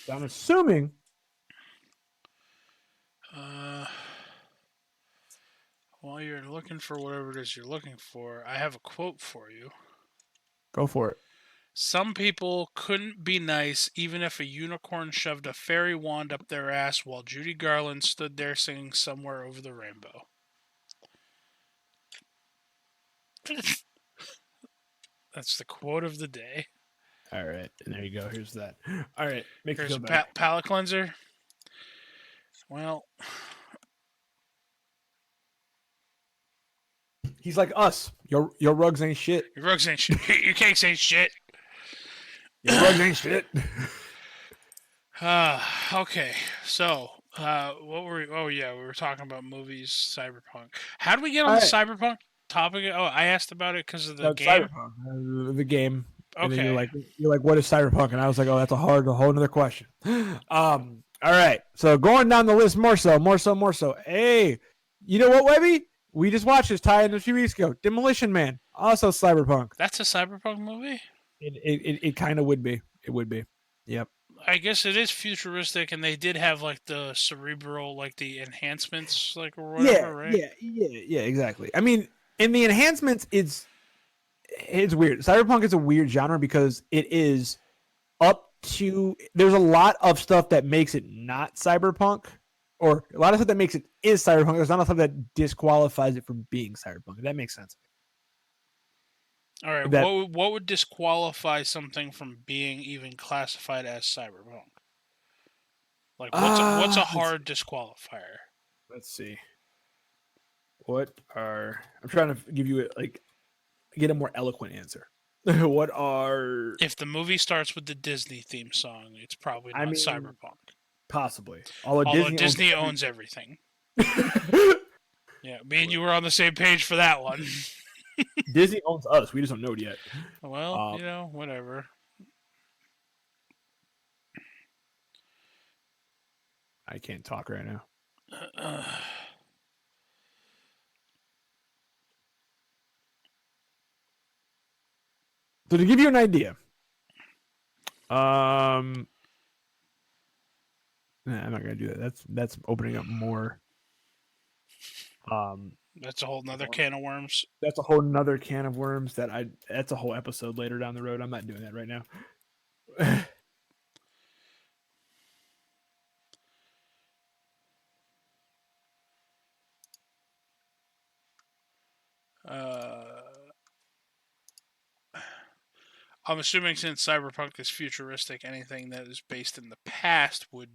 So I'm assuming. While you're looking for whatever it is you're looking for, I have a quote for you. Go for it. Some people couldn't be nice even if a unicorn shoved a fairy wand up their ass while Judy Garland stood there singing Somewhere Over the Rainbow. That's the quote of the day. All right. And there you go. Here's that. All right. Here's a palate cleanser. Well... He's like us. Your rugs ain't shit. Your rugs ain't shit. Your cakes ain't shit. Your rugs ain't shit. Okay. So, what were we? Oh yeah, we were talking about movies, Cyberpunk. How did we get on the Cyberpunk topic? Oh, I asked about it because of the game. Cyberpunk, the game. Okay. And then you're like, what is Cyberpunk? And I was like, oh, that's a whole nother question. All right. So going down the list, more so. Hey, you know what, Webby? We just watched this tie-in a few weeks ago. Demolition Man, also Cyberpunk. That's a Cyberpunk movie? It kind of would be. It would be. Yep. I guess it is futuristic, and they did have the cerebral, the enhancements, or whatever, right? Yeah, exactly. I mean, in the enhancements, it's weird. Cyberpunk is a weird genre because it is up to. There's a lot of stuff that makes it not cyberpunk, or a lot of stuff that makes it is cyberpunk. There's not enough stuff that disqualifies it from being cyberpunk. If that makes sense. All right, That what would disqualify something from being even classified as cyberpunk? Like, what's a hard disqualifier? let's see. What are I'm trying to give you get a more eloquent answer. What are If the movie starts with the Disney theme song, it's probably not cyberpunk. possibly? Although Disney owns everything. Yeah, me and you were on the same page for that one. Disney owns us. We just don't know it yet. Well, whatever. I can't talk right now. So to give you an idea, I'm not gonna do that. That's opening up more. That's a whole nother can of worms. That's a whole nother can of worms. That's a whole episode later down the road. I'm not doing that right now. I'm assuming since cyberpunk is futuristic, anything that is based in the past would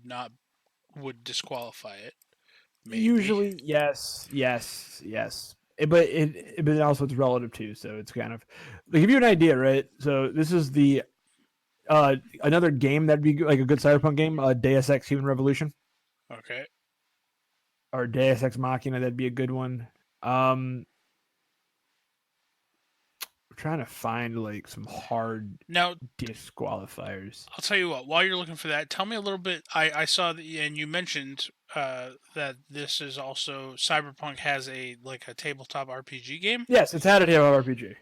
disqualify it. Maybe. Usually, yes. But also it's relative too. So it's kind of to give you an idea, right? So this is the another game that'd be like a good cyberpunk game, Deus Ex Human Revolution. Okay. Or Deus Ex Machina, that'd be a good one. We're trying to find like some hard disqualifiers. I'll tell you what. While you're looking for that, tell me a little bit. I saw that, and you mentioned that this is also Cyberpunk has a tabletop RPG game. Yes, it's had a tabletop RPG.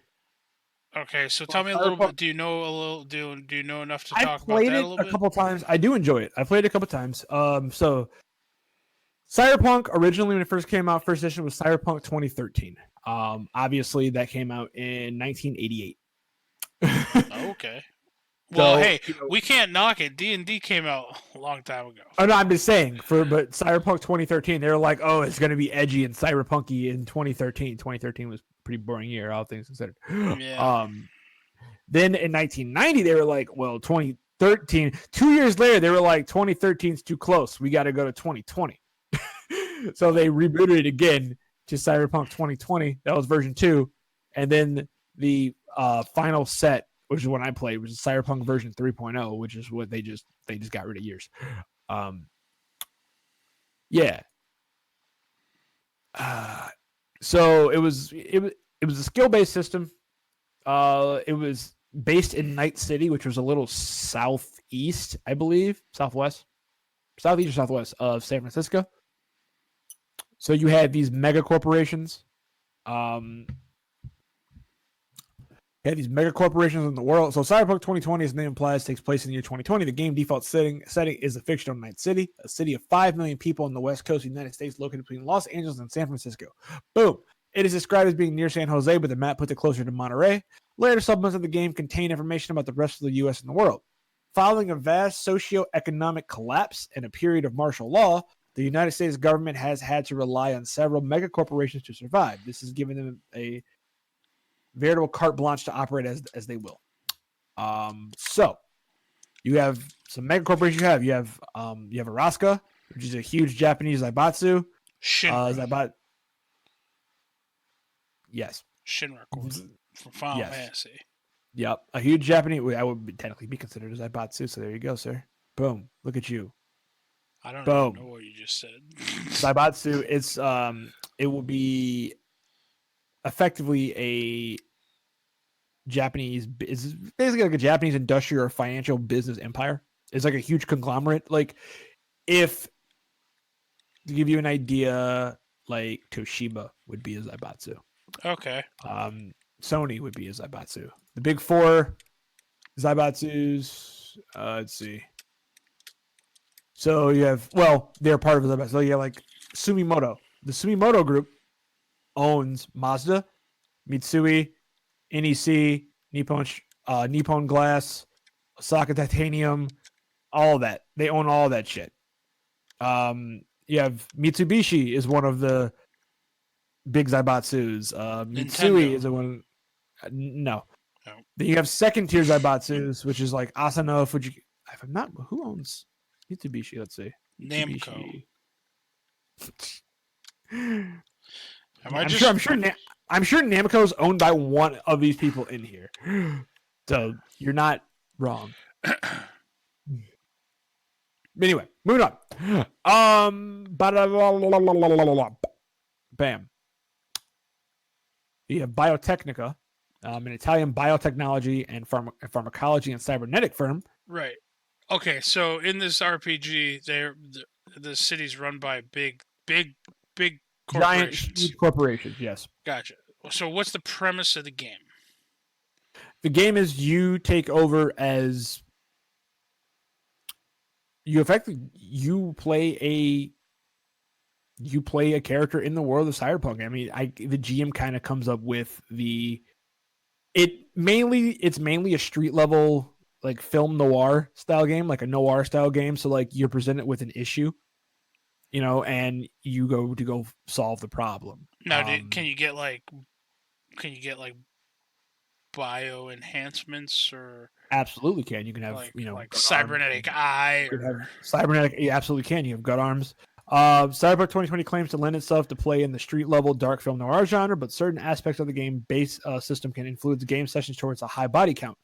Okay, so tell me a little bit. Do you know Do you know enough to talk about that a little bit? I played it a couple times. I do enjoy it. I played it a couple times. So Cyberpunk originally when it first came out, first edition was Cyberpunk 2013. Obviously that came out in 1988. Okay. Well, hey, we can't knock it. D&D came out a long time ago. Oh no, I'm just saying but Cyberpunk 2013, they were like, oh, it's gonna be edgy and cyberpunky in 2013. 2013 was a pretty boring year, all things considered. Yeah. Then in 1990, they were like, well, 2013. 2 years later, they were like, 2013 is too close. We got to go to 2020. So they rebooted it again to Cyberpunk 2020. That was version 2, and then the final set, which is what I played, was Cyberpunk version 3.0, which is what they just got rid of years. Yeah. So it was a skill-based system. It was based in Night City, which was a little southeast, I believe, southeast or southwest of San Francisco. So you had these mega corporations. You had these mega corporations in the world. So Cyberpunk 2020, as the name implies, takes place in the year 2020. The game default setting is a fictional Night City, a city of 5 million people on the west coast of the United States, located between Los Angeles and San Francisco. Boom. It is described as being near San Jose, but the map puts it closer to Monterey. Later supplements of the game contain information about the rest of the U.S. and the world. Following a vast socio-economic collapse and a period of martial law, the United States government has had to rely on several mega corporations to survive. This has given them a veritable carte blanche to operate as they will. So you have some mega corporations. You have Araska, which is a huge Japanese Zaibatsu. Shinra. Yes. Shinra from Final Fantasy. Yep. A huge Japanese. I would technically be considered a Zaibatsu. So there you go, sir. Boom. Look at you. I don't even know what you just said. Zaibatsu, it will be effectively a Japanese, it's basically like a Japanese industrial or financial business empire. It's like a huge conglomerate. Like, if to give you an idea, like Toshiba would be a Zaibatsu. Okay. Sony would be a Zaibatsu. The big four Zaibatsus. Let's see. So you have, they're part of Zaibatsu. So you have like Sumimoto. The Sumimoto group owns Mazda, Mitsui, NEC, Nippon Glass, Osaka Titanium, all of that. They own all that shit. You have Mitsubishi is one of the big Zaibatsus. Mitsui Nintendo. is the one. No. Oh. Then you have second tier Zaibatsus, which is like Asano, Fuji. If I'm not, who owns Mitsubishi? Let's see. Namco. I'm sure Namco is owned by one of these people in here. So you're not wrong. Anyway, moving on. Bam. You have Biotechnica, an Italian biotechnology and pharmacology and cybernetic firm. Right. Okay, so in this RPG, the city's run by big corporations. Giant corporations, yes. Gotcha. So what's the premise of the game? The game is you take over as you play a character in the world of Cyberpunk. I mean, the GM kind of comes up with it's mainly a street level like film noir style game, like a noir style game. So like you're presented with an issue, and you go solve the problem. Now, can you get like bio enhancements or? Absolutely can. You can have like cybernetic eye. Cybernetic, you absolutely can. You have gut arms. Cyberpunk 2020 claims to lend itself to play in the street level dark film noir genre, but certain aspects of the game base system can influence game sessions towards a high body count.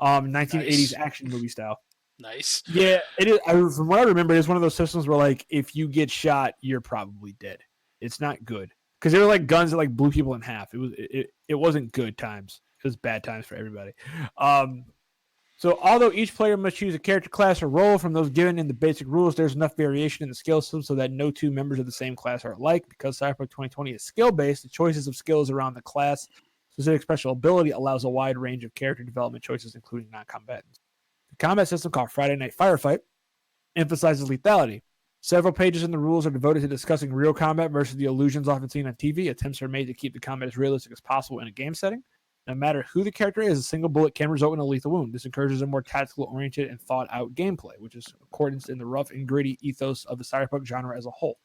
1980s action movie style. Nice. Yeah, it is. From what I remember, it's one of those systems where like if you get shot, you're probably dead. It's not good because they were like guns that like blew people in half. It wasn't good times. It was bad times for everybody. So although each player must choose a character class or role from those given in the basic rules, there's enough variation in the skill system so that no two members of the same class are alike. Because Cyberpunk 2020 is skill-based, the choices of skills around the class specific special ability allows a wide range of character development choices, including non-combatants. The combat system, called Friday Night Firefight, emphasizes lethality. Several pages in the rules are devoted to discussing real combat versus the illusions often seen on TV. Attempts are made to keep the combat as realistic as possible in a game setting. No matter who the character is, a single bullet can result in a lethal wound. This encourages a more tactical-oriented and thought-out gameplay, which is accordance in the rough and gritty ethos of the cyberpunk genre as a whole.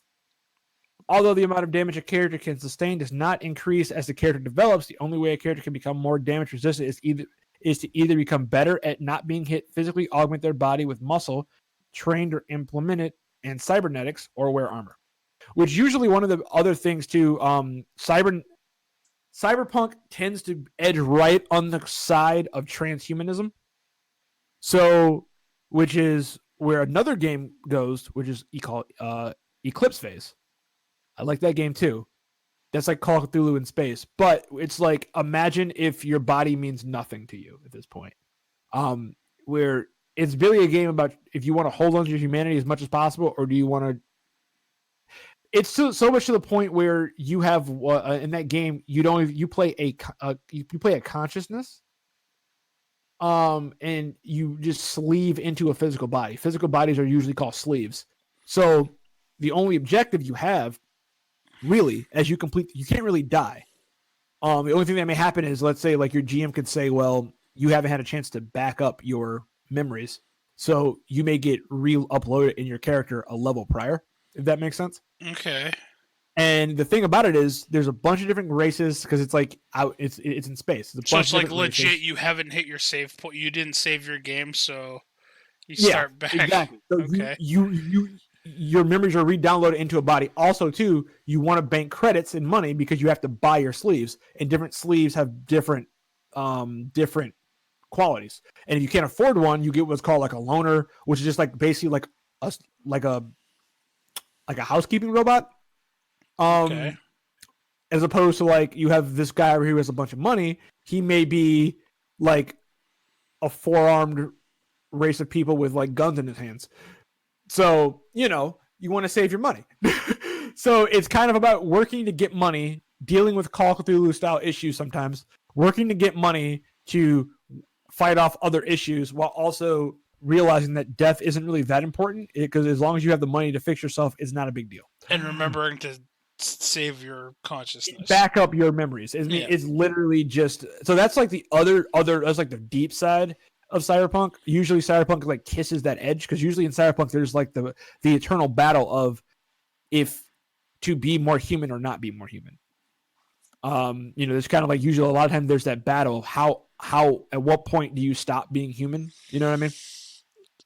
Although the amount of damage a character can sustain does not increase as the character develops, the only way a character can become more damage-resistant is to either become better at not being hit, physically augment their body with muscle, trained or implemented, and cybernetics, or wear armor. Which usually one of the other things too, Cyberpunk tends to edge right on the side of transhumanism. So, which is where another game goes, which is Eclipse Phase. I like that game too. That's like Call of Cthulhu in space. But it's like, imagine if your body means nothing to you at this point. Where it's really a game about if you want to hold on to your humanity as much as possible, or do you want to... It's so much to the point where you have in that game you play a consciousness, and you just sleeve into a physical body. Physical bodies are usually called sleeves. So the only objective you have, really, as you complete, you can't really die. The only thing that may happen is, let's say, like your GM could say, well, you haven't had a chance to back up your memories, so you may get re-uploaded in your character a level prior. If that makes sense. Okay. And the thing about it is, there's a bunch of different races because it's like out. It's in space. So it's like legit. Races. You haven't hit your save point. You didn't save your game, so you start back. Exactly. So okay. Your memories are re-downloaded into a body. Also, too, you want to bank credits and money because you have to buy your sleeves, and different sleeves have different qualities. And if you can't afford one, you get what's called like a loaner, which is just like basically like a housekeeping robot. Okay. As opposed to like you have this guy who has a bunch of money, he may be like a four-armed race of people with like guns in his hands. So, you want to save your money. So it's kind of about working to get money, dealing with Call of Cthulhu style issues sometimes, working to get money to fight off other issues while also realizing that death isn't really that important because as long as you have the money to fix yourself, it's not a big deal. And remembering to save your consciousness. Back up your memories. It's literally just so that's like the other that's like the deep side of Cyberpunk. Usually Cyberpunk like kisses that edge because usually in Cyberpunk there's like the eternal battle of if to be more human or not be more human. There's kind of like usually a lot of times there's that battle of how at what point do you stop being human? You know what I mean?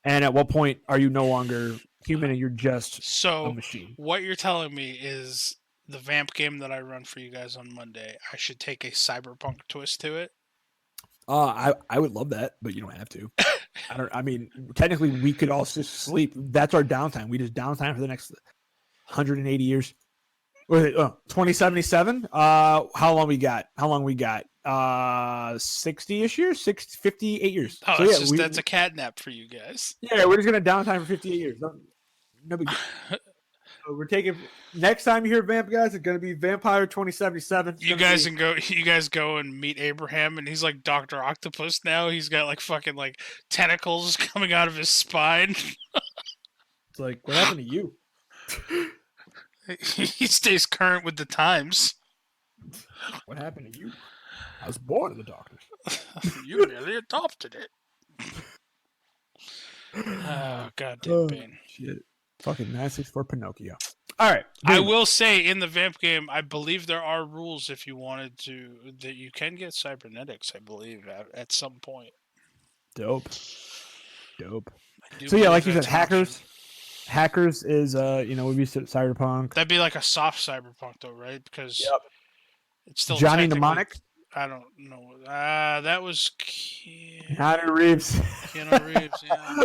And at what point are you no longer human and you're just a machine? What you're telling me is the Vamp game that I run for you guys on Monday, I should take a Cyberpunk twist to it? I would love that, but you don't have to. Technically we could all just sleep. That's our downtime. We just downtime for the next 180 years. 2077? How long we got? 60-ish years? 58 years. Oh, so that's a catnap for you guys. Yeah, we're just gonna downtime for 58 years. No big deal. So we're taking next time you hear Vamp, guys. It's gonna be Vampire 2077. You guys go and meet Abraham, and he's like Dr. Octopus now. He's got like fucking like tentacles coming out of his spine. It's like, what happened to you? He stays current with the times. What happened to you? I was born in the darkness. You merely adopted it. Oh, goddamn pain. Shit. Fucking 964 Pinocchio. All right. I will say in the Vamp game, I believe there are rules if you wanted to, that you can get cybernetics, I believe, at some point. Dope. So yeah, like you said, hackers. Hackers is would be Cyberpunk. That'd be like a soft Cyberpunk though, right? Because it's still Johnny Mnemonic. I don't know. That was Keanu Reeves. Keanu Reeves, yeah.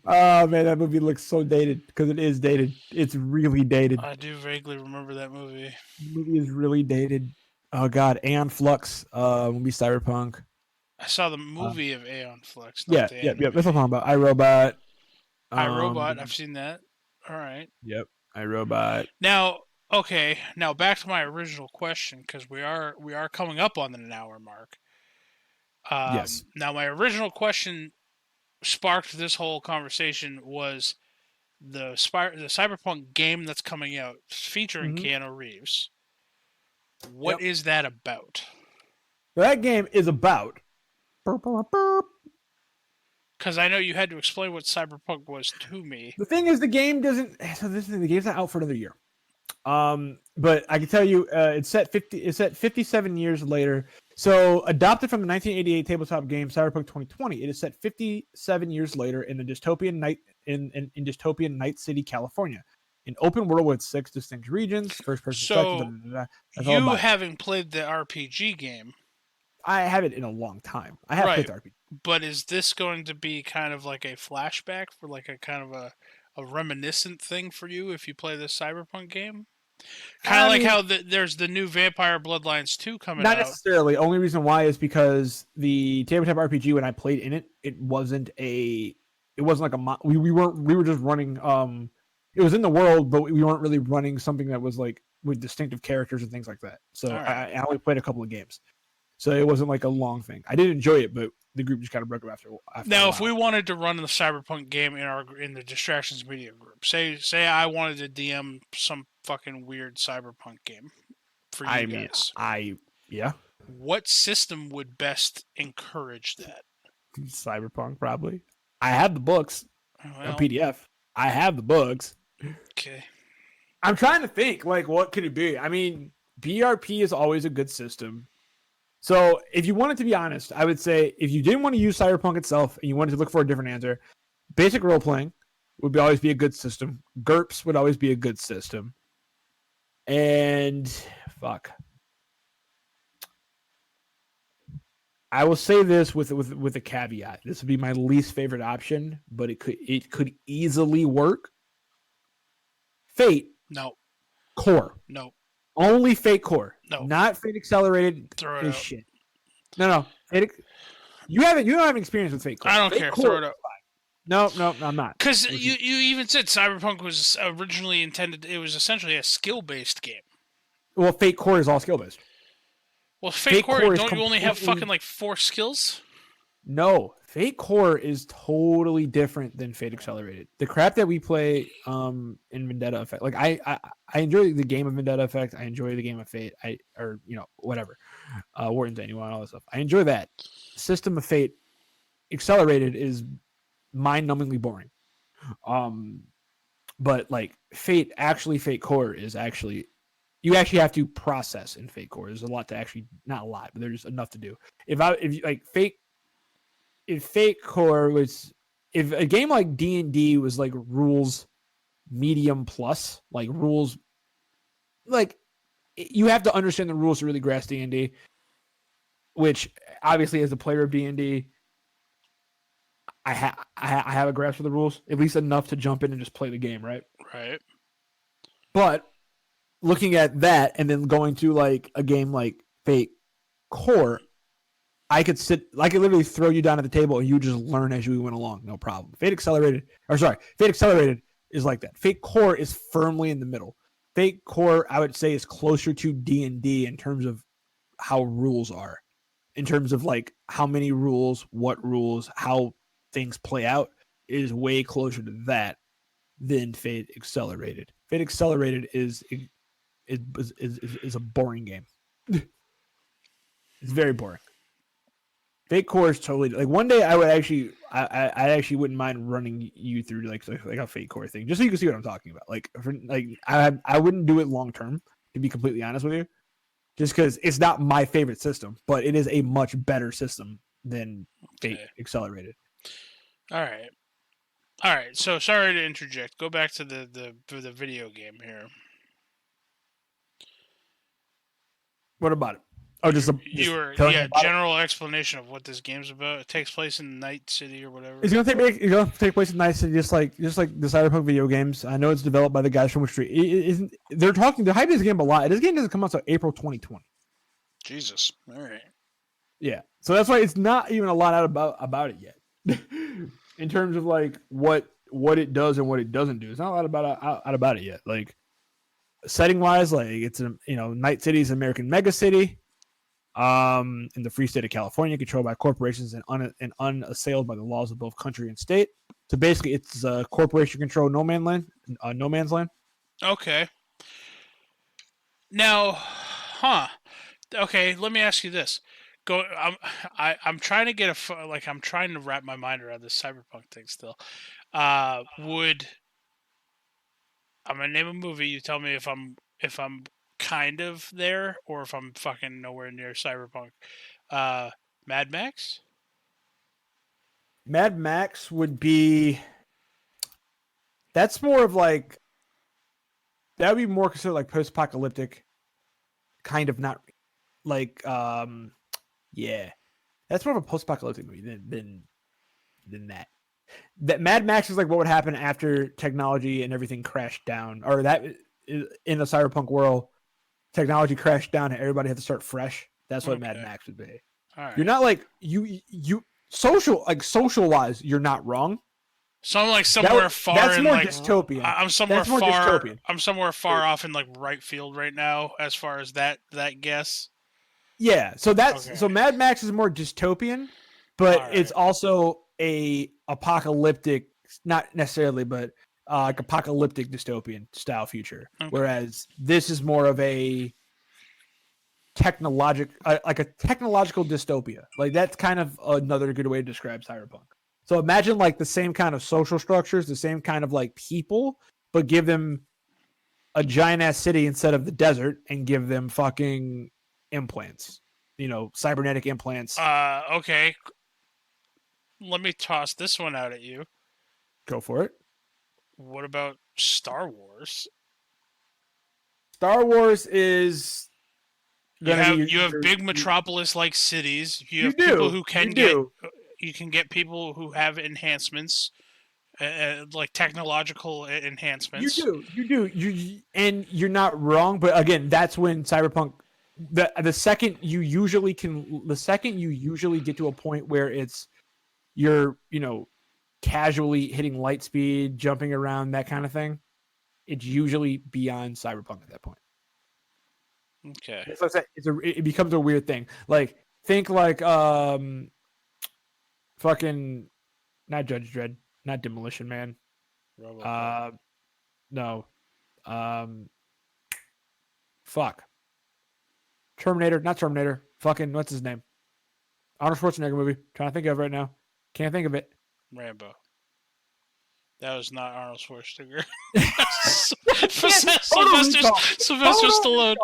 Oh man, that movie looks so dated because it is dated. It's really dated. I do vaguely remember that movie. The movie is really dated. Oh god, Aeon Flux movie Cyberpunk. I saw the movie of Aeon Flux. Yeah. That's what I'm talking about. iRobot. iRobot, I've seen that. All right. Yep, iRobot. Now back to my original question because we are coming up on an hour mark. Yes. Now my original question sparked this whole conversation was the Cyberpunk game that's coming out featuring Keanu Reeves. What is that about? That game is about. Because I know you had to explain what Cyberpunk was to me. The thing is, the game doesn't. So this is the game's not out for another year. But I can tell you, it's set 57 years later. So adopted from the 1988 tabletop game Cyberpunk 2020, it is set 57 years later in the dystopian night in dystopian Night City, California, an open world with 6 distinct regions, first person. So you having played the RPG game? I haven't in a long time. I have played the RPG. But is this going to be kind of like a flashback for like a kind of a reminiscent thing for you if you play this Cyberpunk game? Kind of like how there's the new Vampire Bloodlines 2 coming out. Not necessarily. Only reason why is because the tabletop RPG when I played in it, it wasn't like a we were just running it was in the world, but we weren't really running something that was like with distinctive characters and things like that. So I only played a couple of games. So it wasn't like a long thing. I did enjoy it, but the group just kind of broke up after now, if we wanted to run the Cyberpunk game in the Distractions Media group, say I wanted to DM some fucking weird Cyberpunk game for you guys. What system would best encourage that? Cyberpunk, probably. I have the books. PDF. I have the books. Okay. I'm trying to think, like, what could it be? I mean, BRP is always a good system. So if you wanted to be honest, I would say if you didn't want to use Cyberpunk itself and you wanted to look for a different answer, basic role-playing would always be a good system. GURPS would always be a good system. And I will say this with a caveat. This would be my least favorite option, but it could easily work. Fate. No. Core. No. Only Fate Core. No. Not Fate Accelerated. Throw it out. Shit. No. You don't have experience with Fate Core. I don't Fate care. Core, Throw it out. No, I'm not. Because you even said Cyberpunk was originally intended. It was essentially a skill-based game. Well, Fate Core is all skill-based. Well, Fate Core don't you only have fucking like 4 skills? No. Fate Core is totally different than Fate Accelerated. The crap that we play in Vendetta Effect, like I enjoy the game of Vendetta Effect. I enjoy the game of Fate. Whatever. Warden's Annual and all that stuff. I enjoy that. System of Fate Accelerated is mind-numbingly boring. But like Fate Core is actually you actually have to process in Fate Core. There's a lot to actually not a lot, but there's enough to do. If Fate Core was if a game like D&D was like rules medium plus, like rules like you have to understand the rules to really grasp D&D, which obviously as a player of D&D I have a grasp of the rules, at least enough to jump in and just play the game, right? Right. But looking at that and then going to like a game like Fate Core, I could literally throw you down at the table and you just learn as you went along, no problem. Fate Accelerated is like that. Fate Core is firmly in the middle. Fate Core, I would say, is closer to D&D in terms of how rules are, in terms of like how many rules, what rules, how things play out is way closer to that than Fate Accelerated. Fate Accelerated is a boring game. It's very boring. Fate Core is totally like one day I wouldn't mind running you through like a Fate Core thing just so you can see what I'm talking about. I wouldn't do it long term, to be completely honest with you, just because it's not my favorite system, but it is a much better system than Fate Accelerated. All right. So sorry to interject. Go back to the video game here. What about it? Oh, general explanation of what this game's about. It takes place in Night City or whatever. It's gonna take place in Night City, just like the Cyberpunk video games. I know it's developed by the guys from Witch Street. They're hyping this game a lot. This game doesn't come out until April 2020. Jesus. All right. Yeah, so that's why it's not even a lot out about it yet. In terms of like what it does and what it doesn't do, it's not a lot about it yet. Like setting wise, like it's Night City is an American mega city, in the free state of California, controlled by corporations and unassailed by the laws of both country and state. So basically, it's a corporation controlled no man's land. Okay. Now, okay, let me ask you this. I'm trying to get I'm trying to wrap my mind around this cyberpunk thing still. I'm gonna name a movie. You tell me if I'm kind of there or if I'm fucking nowhere near cyberpunk. Mad Max. Mad Max would be. That's more of like. That would be more considered like post-apocalyptic. Kind of not, like yeah, that's more of a post-apocalyptic movie than that. That Mad Max is like what would happen after technology and everything crashed down, or that in the cyberpunk world, technology crashed down and everybody had to start fresh. That's what Mad Max would be. All right. You're not like you social wise, you're not wrong. So I'm like somewhere far. That's in more like dystopian. I'm somewhere that's more far. dystopian. I'm somewhere far off in like right field right now as far as that guess. Yeah, so Mad Max is more dystopian, but it's also a apocalyptic, not necessarily, but like apocalyptic dystopian style future. Okay. Whereas this is more of a technological dystopia. Like that's kind of another good way to describe cyberpunk. So imagine like the same kind of social structures, the same kind of like people, but give them a giant ass city instead of the desert and give them fucking implants, cybernetic implants. Okay. Let me toss this one out at you. Go for it. What about Star Wars? Star Wars is you have big metropolis-like cities. You have people who can get. You can get people who have enhancements, like technological enhancements. You do, and you're not wrong. But again, that's when cyberpunk. The second you usually get to a point where you're casually hitting light speed, jumping around, that kind of thing, it's usually beyond cyberpunk at that point. Okay. That's what I said. It becomes a weird thing. Like think like Fucking not Judge Dredd, not Demolition Man. RoboCop. No. Fuck. Terminator, not Terminator. Fucking what's his name? Arnold Schwarzenegger movie. Trying to think of it right now. Can't think of it. Rambo. That was not Arnold Schwarzenegger. Sylvester Stallone.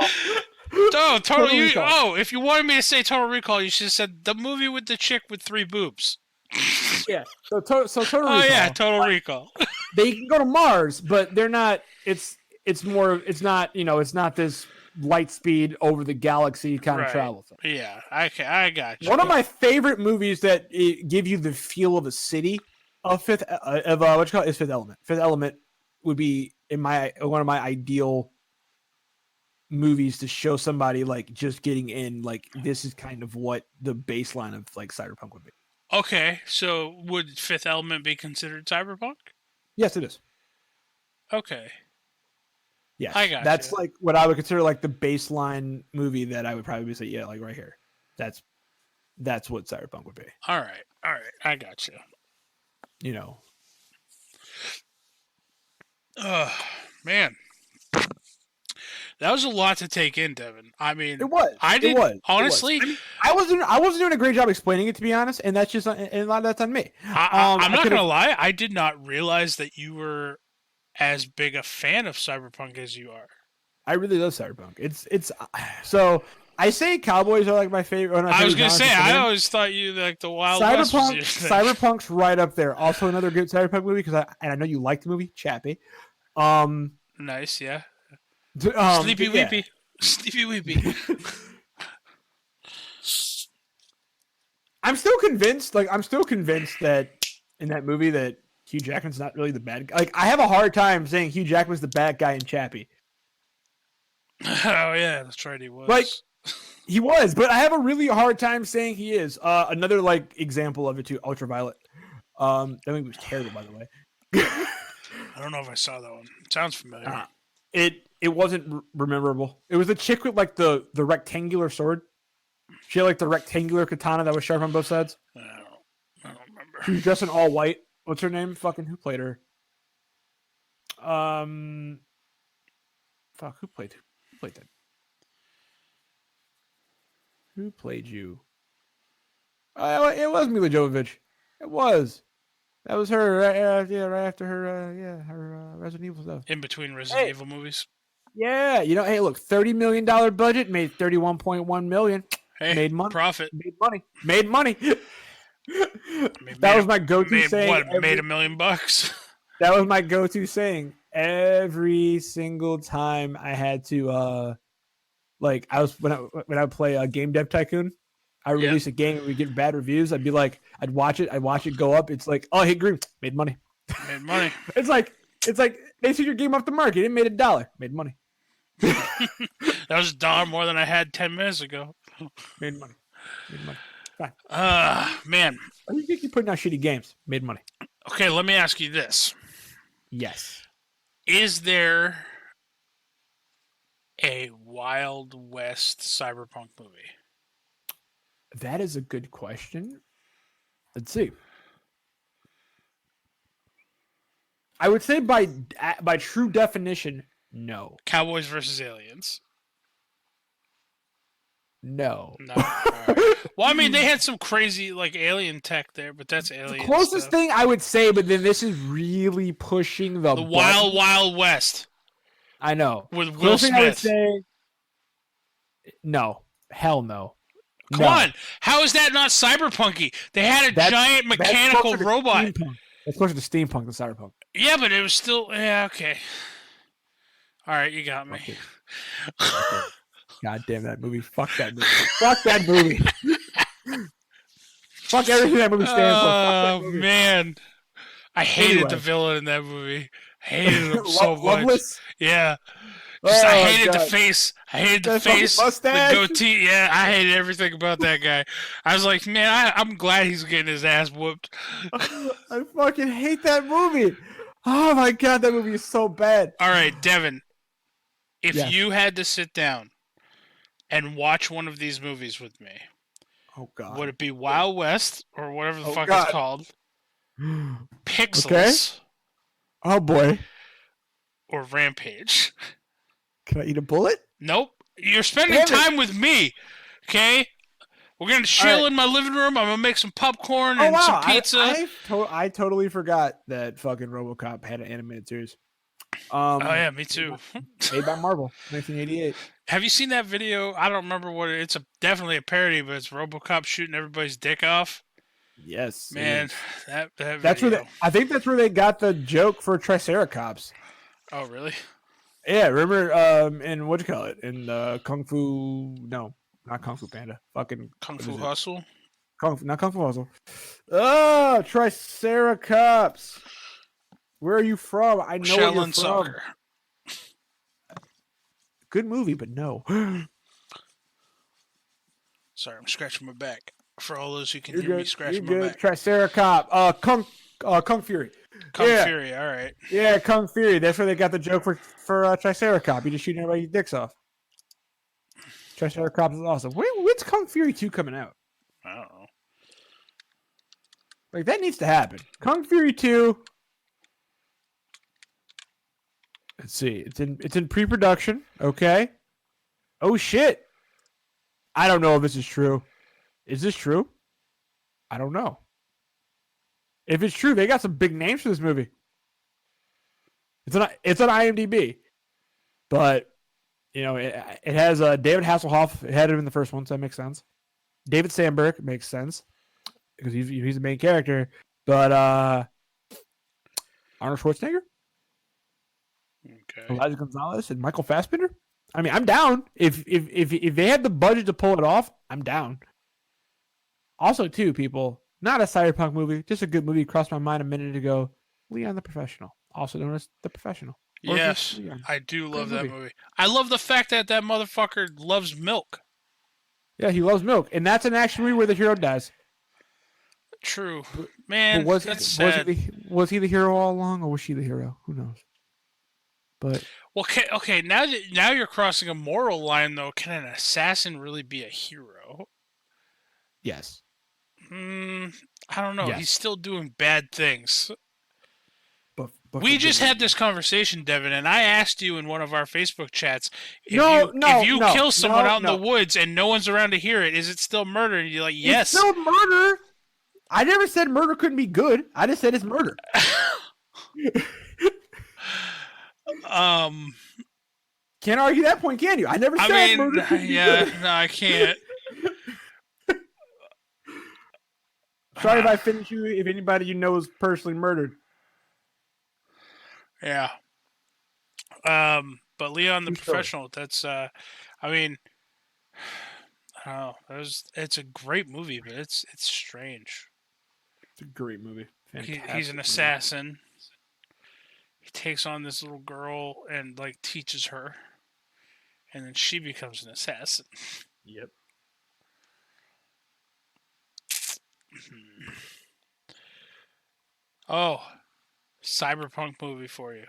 Oh, if you wanted me to say Total Recall, you should have said the movie with the chick with 3 boobs. Yeah. So Total Recall. Oh yeah, Total Recall. They can go to Mars, but they're not. It's more. It's not. It's not this light speed over the galaxy kind of travel thing. Yeah, I got you. One of my favorite movies that give you the feel of a city of Fifth Element. Fifth Element would be one of my ideal movies to show somebody like just getting in. Like this is kind of what the baseline of like Cyberpunk would be. Okay, so would Fifth Element be considered Cyberpunk? Yes, it is. Okay. Yes, I got that's you. like what I would consider like the baseline movie that I would probably say, yeah, like right here. That's what Cyberpunk would be. All right, I got you. Man, that was a lot to take in, Devin. I mean, it was. Honestly, I mean, I wasn't doing a great job explaining it, to be honest, and that's just and a lot of that's on me. I'm not gonna lie. I did not realize that you were as big a fan of Cyberpunk as you are. I really love Cyberpunk. It's so I say cowboys are like my favorite. I was gonna say I always thought you like the Wild West. Cyberpunk's right up there. Also another good Cyberpunk movie because I know you like the movie Chappie. Nice, yeah. Sleepy Weepy. Sleepy Weepy. I'm still convinced that in that movie that Hugh Jackman's not really the bad guy. Like I have a hard time saying Hugh Jackman's the bad guy in Chappie. Oh yeah, that's right. He was. Like he was, but I have a really hard time saying he is. Another like example of it too, Ultraviolet. That movie was terrible, by the way. I don't know if I saw that one. It sounds familiar. It wasn't rememberable. It was a chick with like the rectangular sword. She had like the rectangular katana that was sharp on both sides. I don't remember. She was dressed in all white. What's her name? Fucking who played her? Fuck, who played that? Who played you? It was Mila Jovovich. It was. That was her. Right after her. Her Resident Evil stuff. In between Resident Evil movies. Yeah, hey, look, $30 million budget made $31.1 million. Hey, made money. Profit. Made money. That was my go-to saying. Made $1 million? That was my go-to saying every single time I had to when I would play a Game Dev Tycoon. I release a game and we get bad reviews. I'd watch it go up. It's like, oh, hey, green, made money. Made money. It's like they took your game off the market. It made $1. Made money. That was $1 more than I had 10 minutes ago. Made money. Fine. Man. Why do you think you're putting out shitty games? Made money. Okay, let me ask you this. Yes. Is there a Wild West Cyberpunk movie? That is a good question. Let's see. I would say by true definition, no. Cowboys versus aliens. No. Right. Well, I mean, they had some crazy like alien tech there, but that's alien. The closest thing I would say, but then this is really pushing the Wild West. I know. With Will Smith. I would say, no. Hell no. Come on. How is that not cyberpunky? They had a giant mechanical robot. It's closer to steampunk than cyberpunk. Yeah, but it was still... Yeah, okay. All right, you got me. Okay. God damn that movie. Fuck that movie. Fuck that movie. Fuck everything that movie stands for. Oh, man. I hated the villain in that movie. I hated him so much. Loveless? Yeah. I hated the face. I hated the face. The goatee. Yeah, I hated everything about that guy. I was like, man, I'm glad he's getting his ass whooped. I fucking hate that movie. Oh my god, that movie is so bad. All right, Devin. If you had to sit down and watch one of these movies with me, Oh God. Would it be Wild West or whatever the fuck God. it's called? Pixels Okay. Oh boy. or Rampage? Can I eat a bullet? Nope. You're spending Damn it. time with me. Okay? We're gonna chill in my living room. I'm gonna make some popcorn and some pizza. I totally forgot that fucking RoboCop had an animated series. Oh yeah, me too. Made by Marvel, 1988. Have you seen that video? I don't remember what it's definitely a parody, but it's RoboCop shooting everybody's dick off. Yes, Man, that video. that's where I think that's where they got the joke for Triceratops. Oh really? Yeah, remember in what you call it in Kung Fu? No, not Kung Fu Panda. Fucking Kung Fu Hustle. Not Kung Fu Hustle. Oh, Triceratops. Where are you from? I know where you're from. Soccer. Good movie, but no. Sorry, I'm scratching my back. For all those who can hear me scratching my back. Triceratops. Kung Fury. Kung Fury, all right. Yeah, Kung Fury. That's where they got the joke for Triceratops. You just shooting everybody's dicks off. Triceratops is awesome. When's Kung Fury 2 coming out? I don't know. Like, that needs to happen. Kung Fury 2. Let's see. It's in pre-production. Okay. Oh shit. I don't know if this is true. Is this true? I don't know. If it's true, they got some big names for this movie. It's on IMDb, but you know it has David Hasselhoff. It had him in the first one, so that makes sense. David Sandberg makes sense because he's the main character. But Arnold Schwarzenegger, okay, Elijah Gonzalez, and Michael Fassbender. I mean, I'm down. If they had the budget to pull it off, I'm down. Also, too, people, not a Cyberpunk movie, just a good movie. Crossed my mind a minute ago. Leon the Professional, also known as The Professional. Yes, I do love that movie. I love the fact that motherfucker loves milk. Yeah, he loves milk, and that's an action movie where the hero dies. True, man. That's sad. Was he the hero all along, or was she the hero? Who knows? But well, okay. Now you're crossing a moral line, though. Can an assassin really be a hero? Yes. I don't know. Yes. He's still doing bad things. But we just had this conversation, Devin, and I asked you in one of our Facebook chats if you kill someone out in the woods and no one's around to hear it, is it still murder? And you're like, yes. It's still murder. I never said murder couldn't be good. I just said it's murder. Can't argue that point, can you? I never said murder couldn't be good. No, I can't. Sorry if I finish you. If anybody you know is personally murdered. Yeah. But Leon the Professional, that's I mean, I don't know. It's a great movie, but it's strange. It's a great movie. He's an assassin. He takes on this little girl and like teaches her, and then she becomes an assassin. Yep. Oh, Cyberpunk movie for you.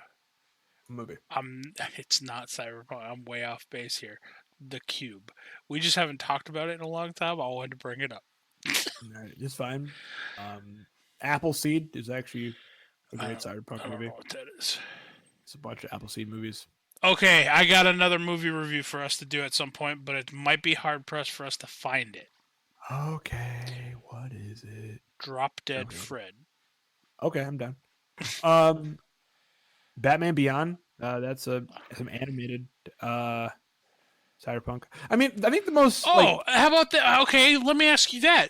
Movie. It's not Cyberpunk. I'm way off base here. The Cube. We just haven't talked about it in a long time. I wanted to bring it up. Right, it's fine. Appleseed is actually a great Cyberpunk movie. I don't know what that is. It's a bunch of Appleseed movies. Okay, I got another movie review for us to do at some point, but it might be hard pressed for us to find it. Okay, what is it? Drop Dead Fred. Okay, I'm done. Batman Beyond. That's some animated Cyberpunk. I mean, I think the most. Oh, how about that? Okay, let me ask you that.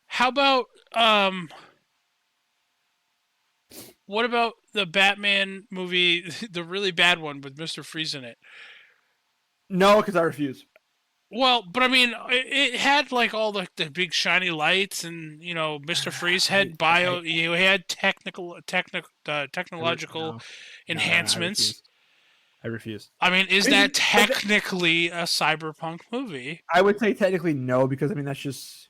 How about what about the Batman movie, the really bad one with Mr. Freeze in it? No, because I refuse. Well, but I mean, it had like all the big shiny lights, and you know, Mr. Freeze had he had technological enhancements. I refuse. I mean, is that technically a cyberpunk movie? I would say technically no, because I mean that's just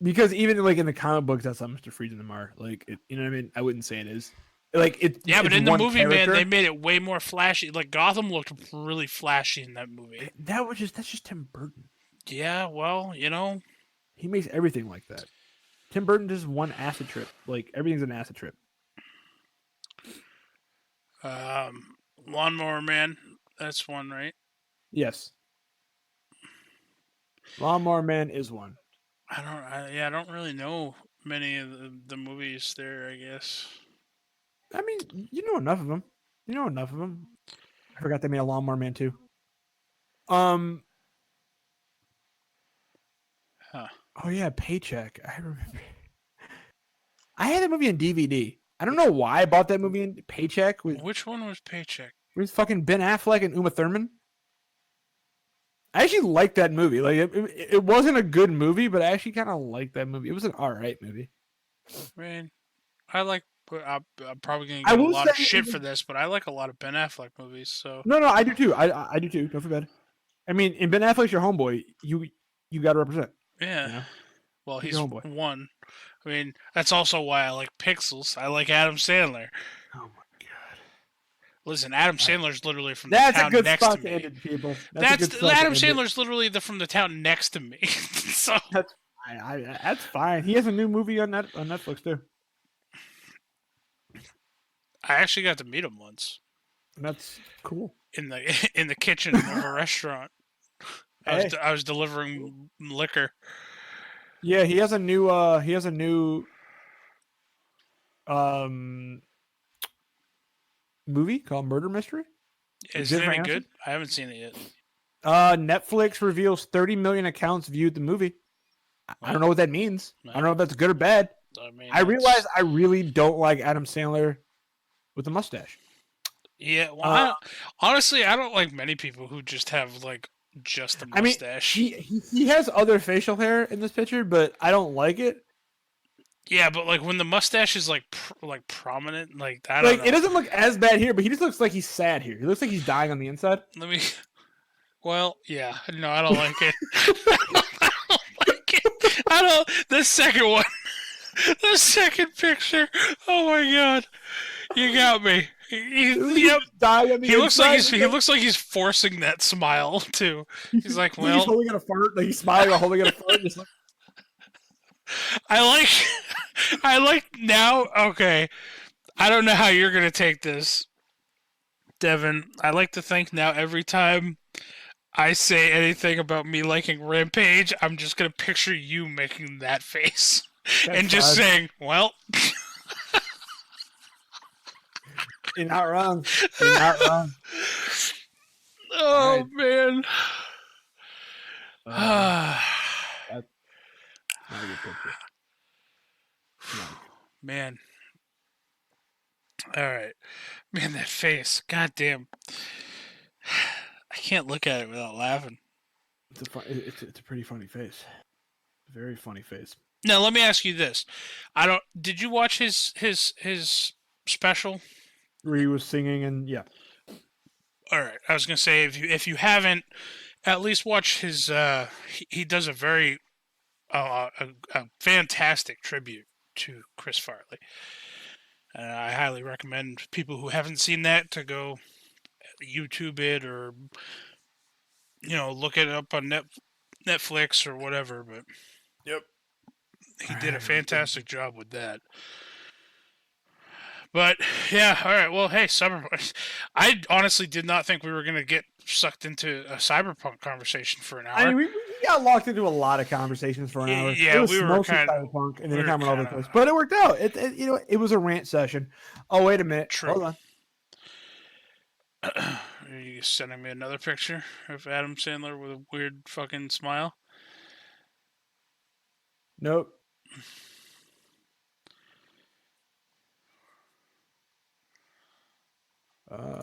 because even like in the comic books, that's how Mr. Freeze and them are. Like, you know what I mean? I wouldn't say it is. Like it. Yeah, but in the movie, man, they made it way more flashy. Like Gotham looked really flashy in that movie. That's just Tim Burton. Yeah, well, He makes everything like that. Tim Burton just one acid trip. Like everything's an acid trip. Lawnmower Man. That's one, right? Yes. Lawnmower Man is one. I don't really know many of the movies there, I guess. I mean, you know enough of them. You know enough of them. I forgot they made a Lawnmower Man too. Um. Huh. Oh yeah, Paycheck. I remember. I had that movie on DVD. I don't know why I bought that movie in Paycheck with Which one was Paycheck? fucking Ben Affleck and Uma Thurman. I actually liked that movie. Like it wasn't a good movie, but I actually kind of liked that movie. It was an alright movie. I mean, I like. I'm probably gonna I get a will lot of say shit for this, but I like a lot of Ben Affleck movies. So no, I do too. I do too. Don't feel bad. I mean, in Ben Affleck's your homeboy, you got to represent. yeah. You know? Well, He's he's your homeboy. one. I mean, that's also why I like Pixels. I like Adam Sandler. Oh my god. Listen, Adam Sandler's literally from That's the a town good next spot to to me. end it, people. That's a good spot to Adam end it. Sandler's literally from the town next to me. So That's fine. That's fine. He has a new movie on Netflix too. I actually got to meet him once That's cool. in the kitchen of a restaurant. Hey. I was delivering liquor. Yeah, he has a new um movie called Murder Mystery. Is it Jennifer any Aniston? good? I haven't seen it yet. Netflix reveals 30 million accounts viewed the movie. I don't know what that means. I don't know if that's good or bad. I mean, I realize I really don't like Adam Sandler with a mustache. Yeah, well, honestly, I don't like many people who just have like just a I mean, mustache. he has other facial hair in this picture, but I don't like it. Yeah, but like when the mustache is like prominent, like I don't know. It doesn't look as bad here, but he just looks like he's sad here. He looks like he's dying on the inside. Let me. Well, yeah, no, I don't like it. I don't like it. I don't. The second one, the second picture. Oh my god, you got me. Yep. Dying on the He looks like inside. he looks like he's forcing that smile too. He's like, he's well, holding at a fart, like he's smiling while holding at a fart. Just like, I like now. Okay, I don't know how you're gonna take this, Devin. I like to think now every time I say anything about me liking Rampage, I'm just gonna picture you making that face and just saying, "Well." You're not wrong. You're not wrong. Oh Right. man. That's not a good picture. No. Man. All right. Man, that face. God damn. I can't look at it without laughing. It's a pretty funny face. Very funny face. Now, let me ask you this. Did you watch his special? Where he was singing and yeah. All right. I was going to say if you haven't, at least watch his he does a very a fantastic tribute to Chris Farley. I highly recommend people who haven't seen that to go YouTube it or look it up on Netflix or whatever. But Yep. he did a fantastic job with that. But yeah, all right. Well, hey, Cyberpunk. I honestly did not think we were going to get sucked into a Cyberpunk conversation for an hour. I mean, we got locked into a lot of conversations for an hour. Yeah, it was we were mostly kind of Cyberpunk, and then it kind of went all over the place. But it worked out. It was a rant session. Oh, wait a minute. True. Hold on. Are you sending me another picture of Adam Sandler with a weird fucking smile? Nope.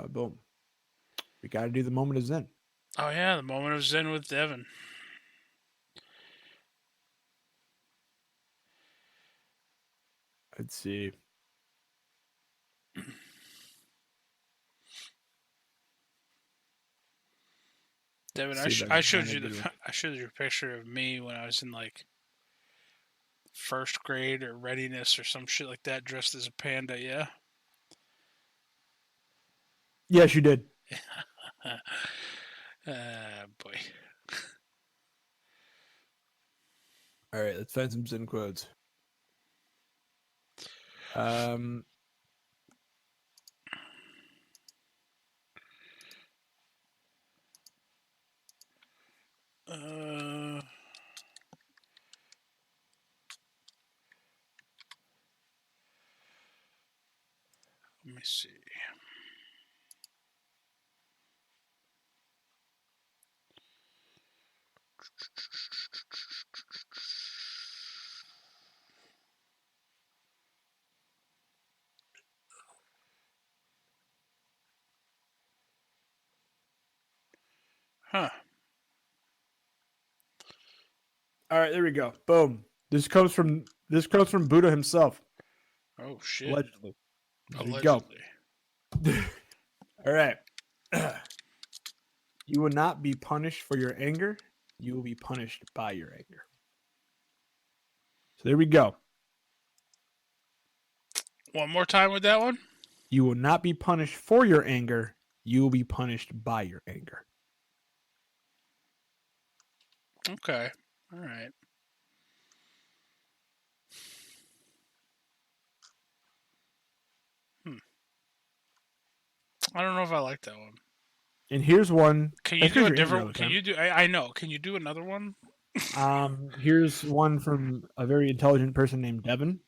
Boom. We got to do the moment of Zen. Oh yeah, the moment of Zen with Devin. Let's see. Devin, I showed you a picture of me when I was in like first grade or readiness or some shit like that, dressed as a panda. Yeah. Yes, you did. Boy. All right, let's find some Zen quotes. Let me see. Huh. All right, there we go. Boom. This comes from Buddha himself, Oh shit. allegedly. There you Allegedly. go. All right. You will not be punished for your anger. You will be punished by your anger. So there we go. One more time with that one. You will not be punished for your anger. You will be punished by your anger. Okay. All right. I don't know if I like that one. And here's one. Can you do a different? Can you do? I know. Can you do another one? Here's one from a very intelligent person named Devin.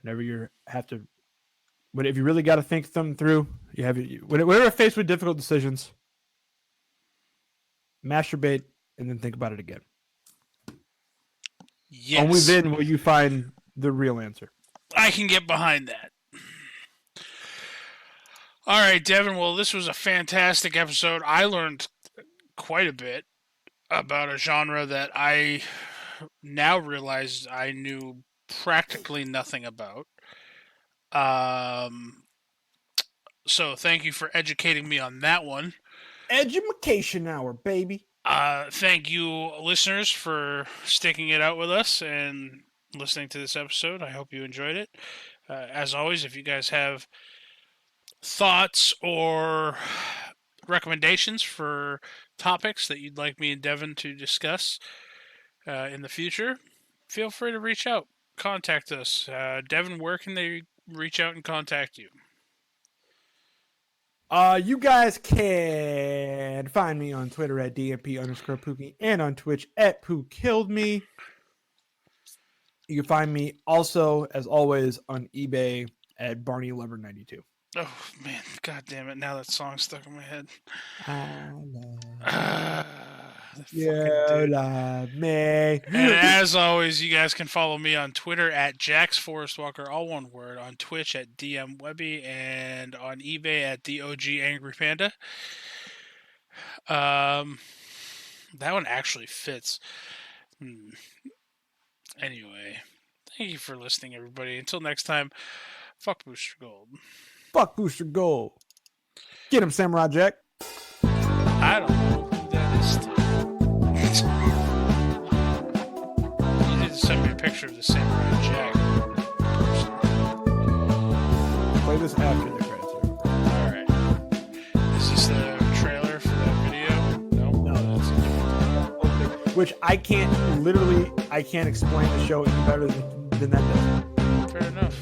Whenever you have to, but if you really got to think them through, you have whenever faced with difficult decisions, masturbate and then think about it again. Yes. Only then will you find the real answer. I can get behind that. All right, Devin. Well, this was a fantastic episode. I learned quite a bit about a genre that I now realize I knew practically nothing about. So thank you for educating me on that one. Education hour, baby. Thank you, listeners, for sticking it out with us and listening to this episode. I hope you enjoyed it. As always, if you guys have thoughts or recommendations for topics that you'd like me and Devin to discuss in the future, feel free to reach out. Contact us. Devin, where can they reach out and contact you? You guys can find me on Twitter at DMP_Pookie and on Twitch at PooKilledMe. You can find me also, as always, on eBay at BarneyLover92. Oh, man. God damn it. Now that song's stuck in my head. You love me. And as always, you guys can follow me on Twitter at JaxForestWalker, all one word, on Twitch at DMWebby, and on eBay at DOGAngryPanda. That one actually fits. Anyway, thank you for listening, everybody. Until next time, fuck Booster Gold. Fuck Booster Gold. Get him, Samurai Jack. I don't know who that is. You need to send me a picture of the Samurai Jack. Play this after the credits. Alright. Is this the trailer for that video? No, that's a different. Which I can't explain the show any better than that does. Fair enough.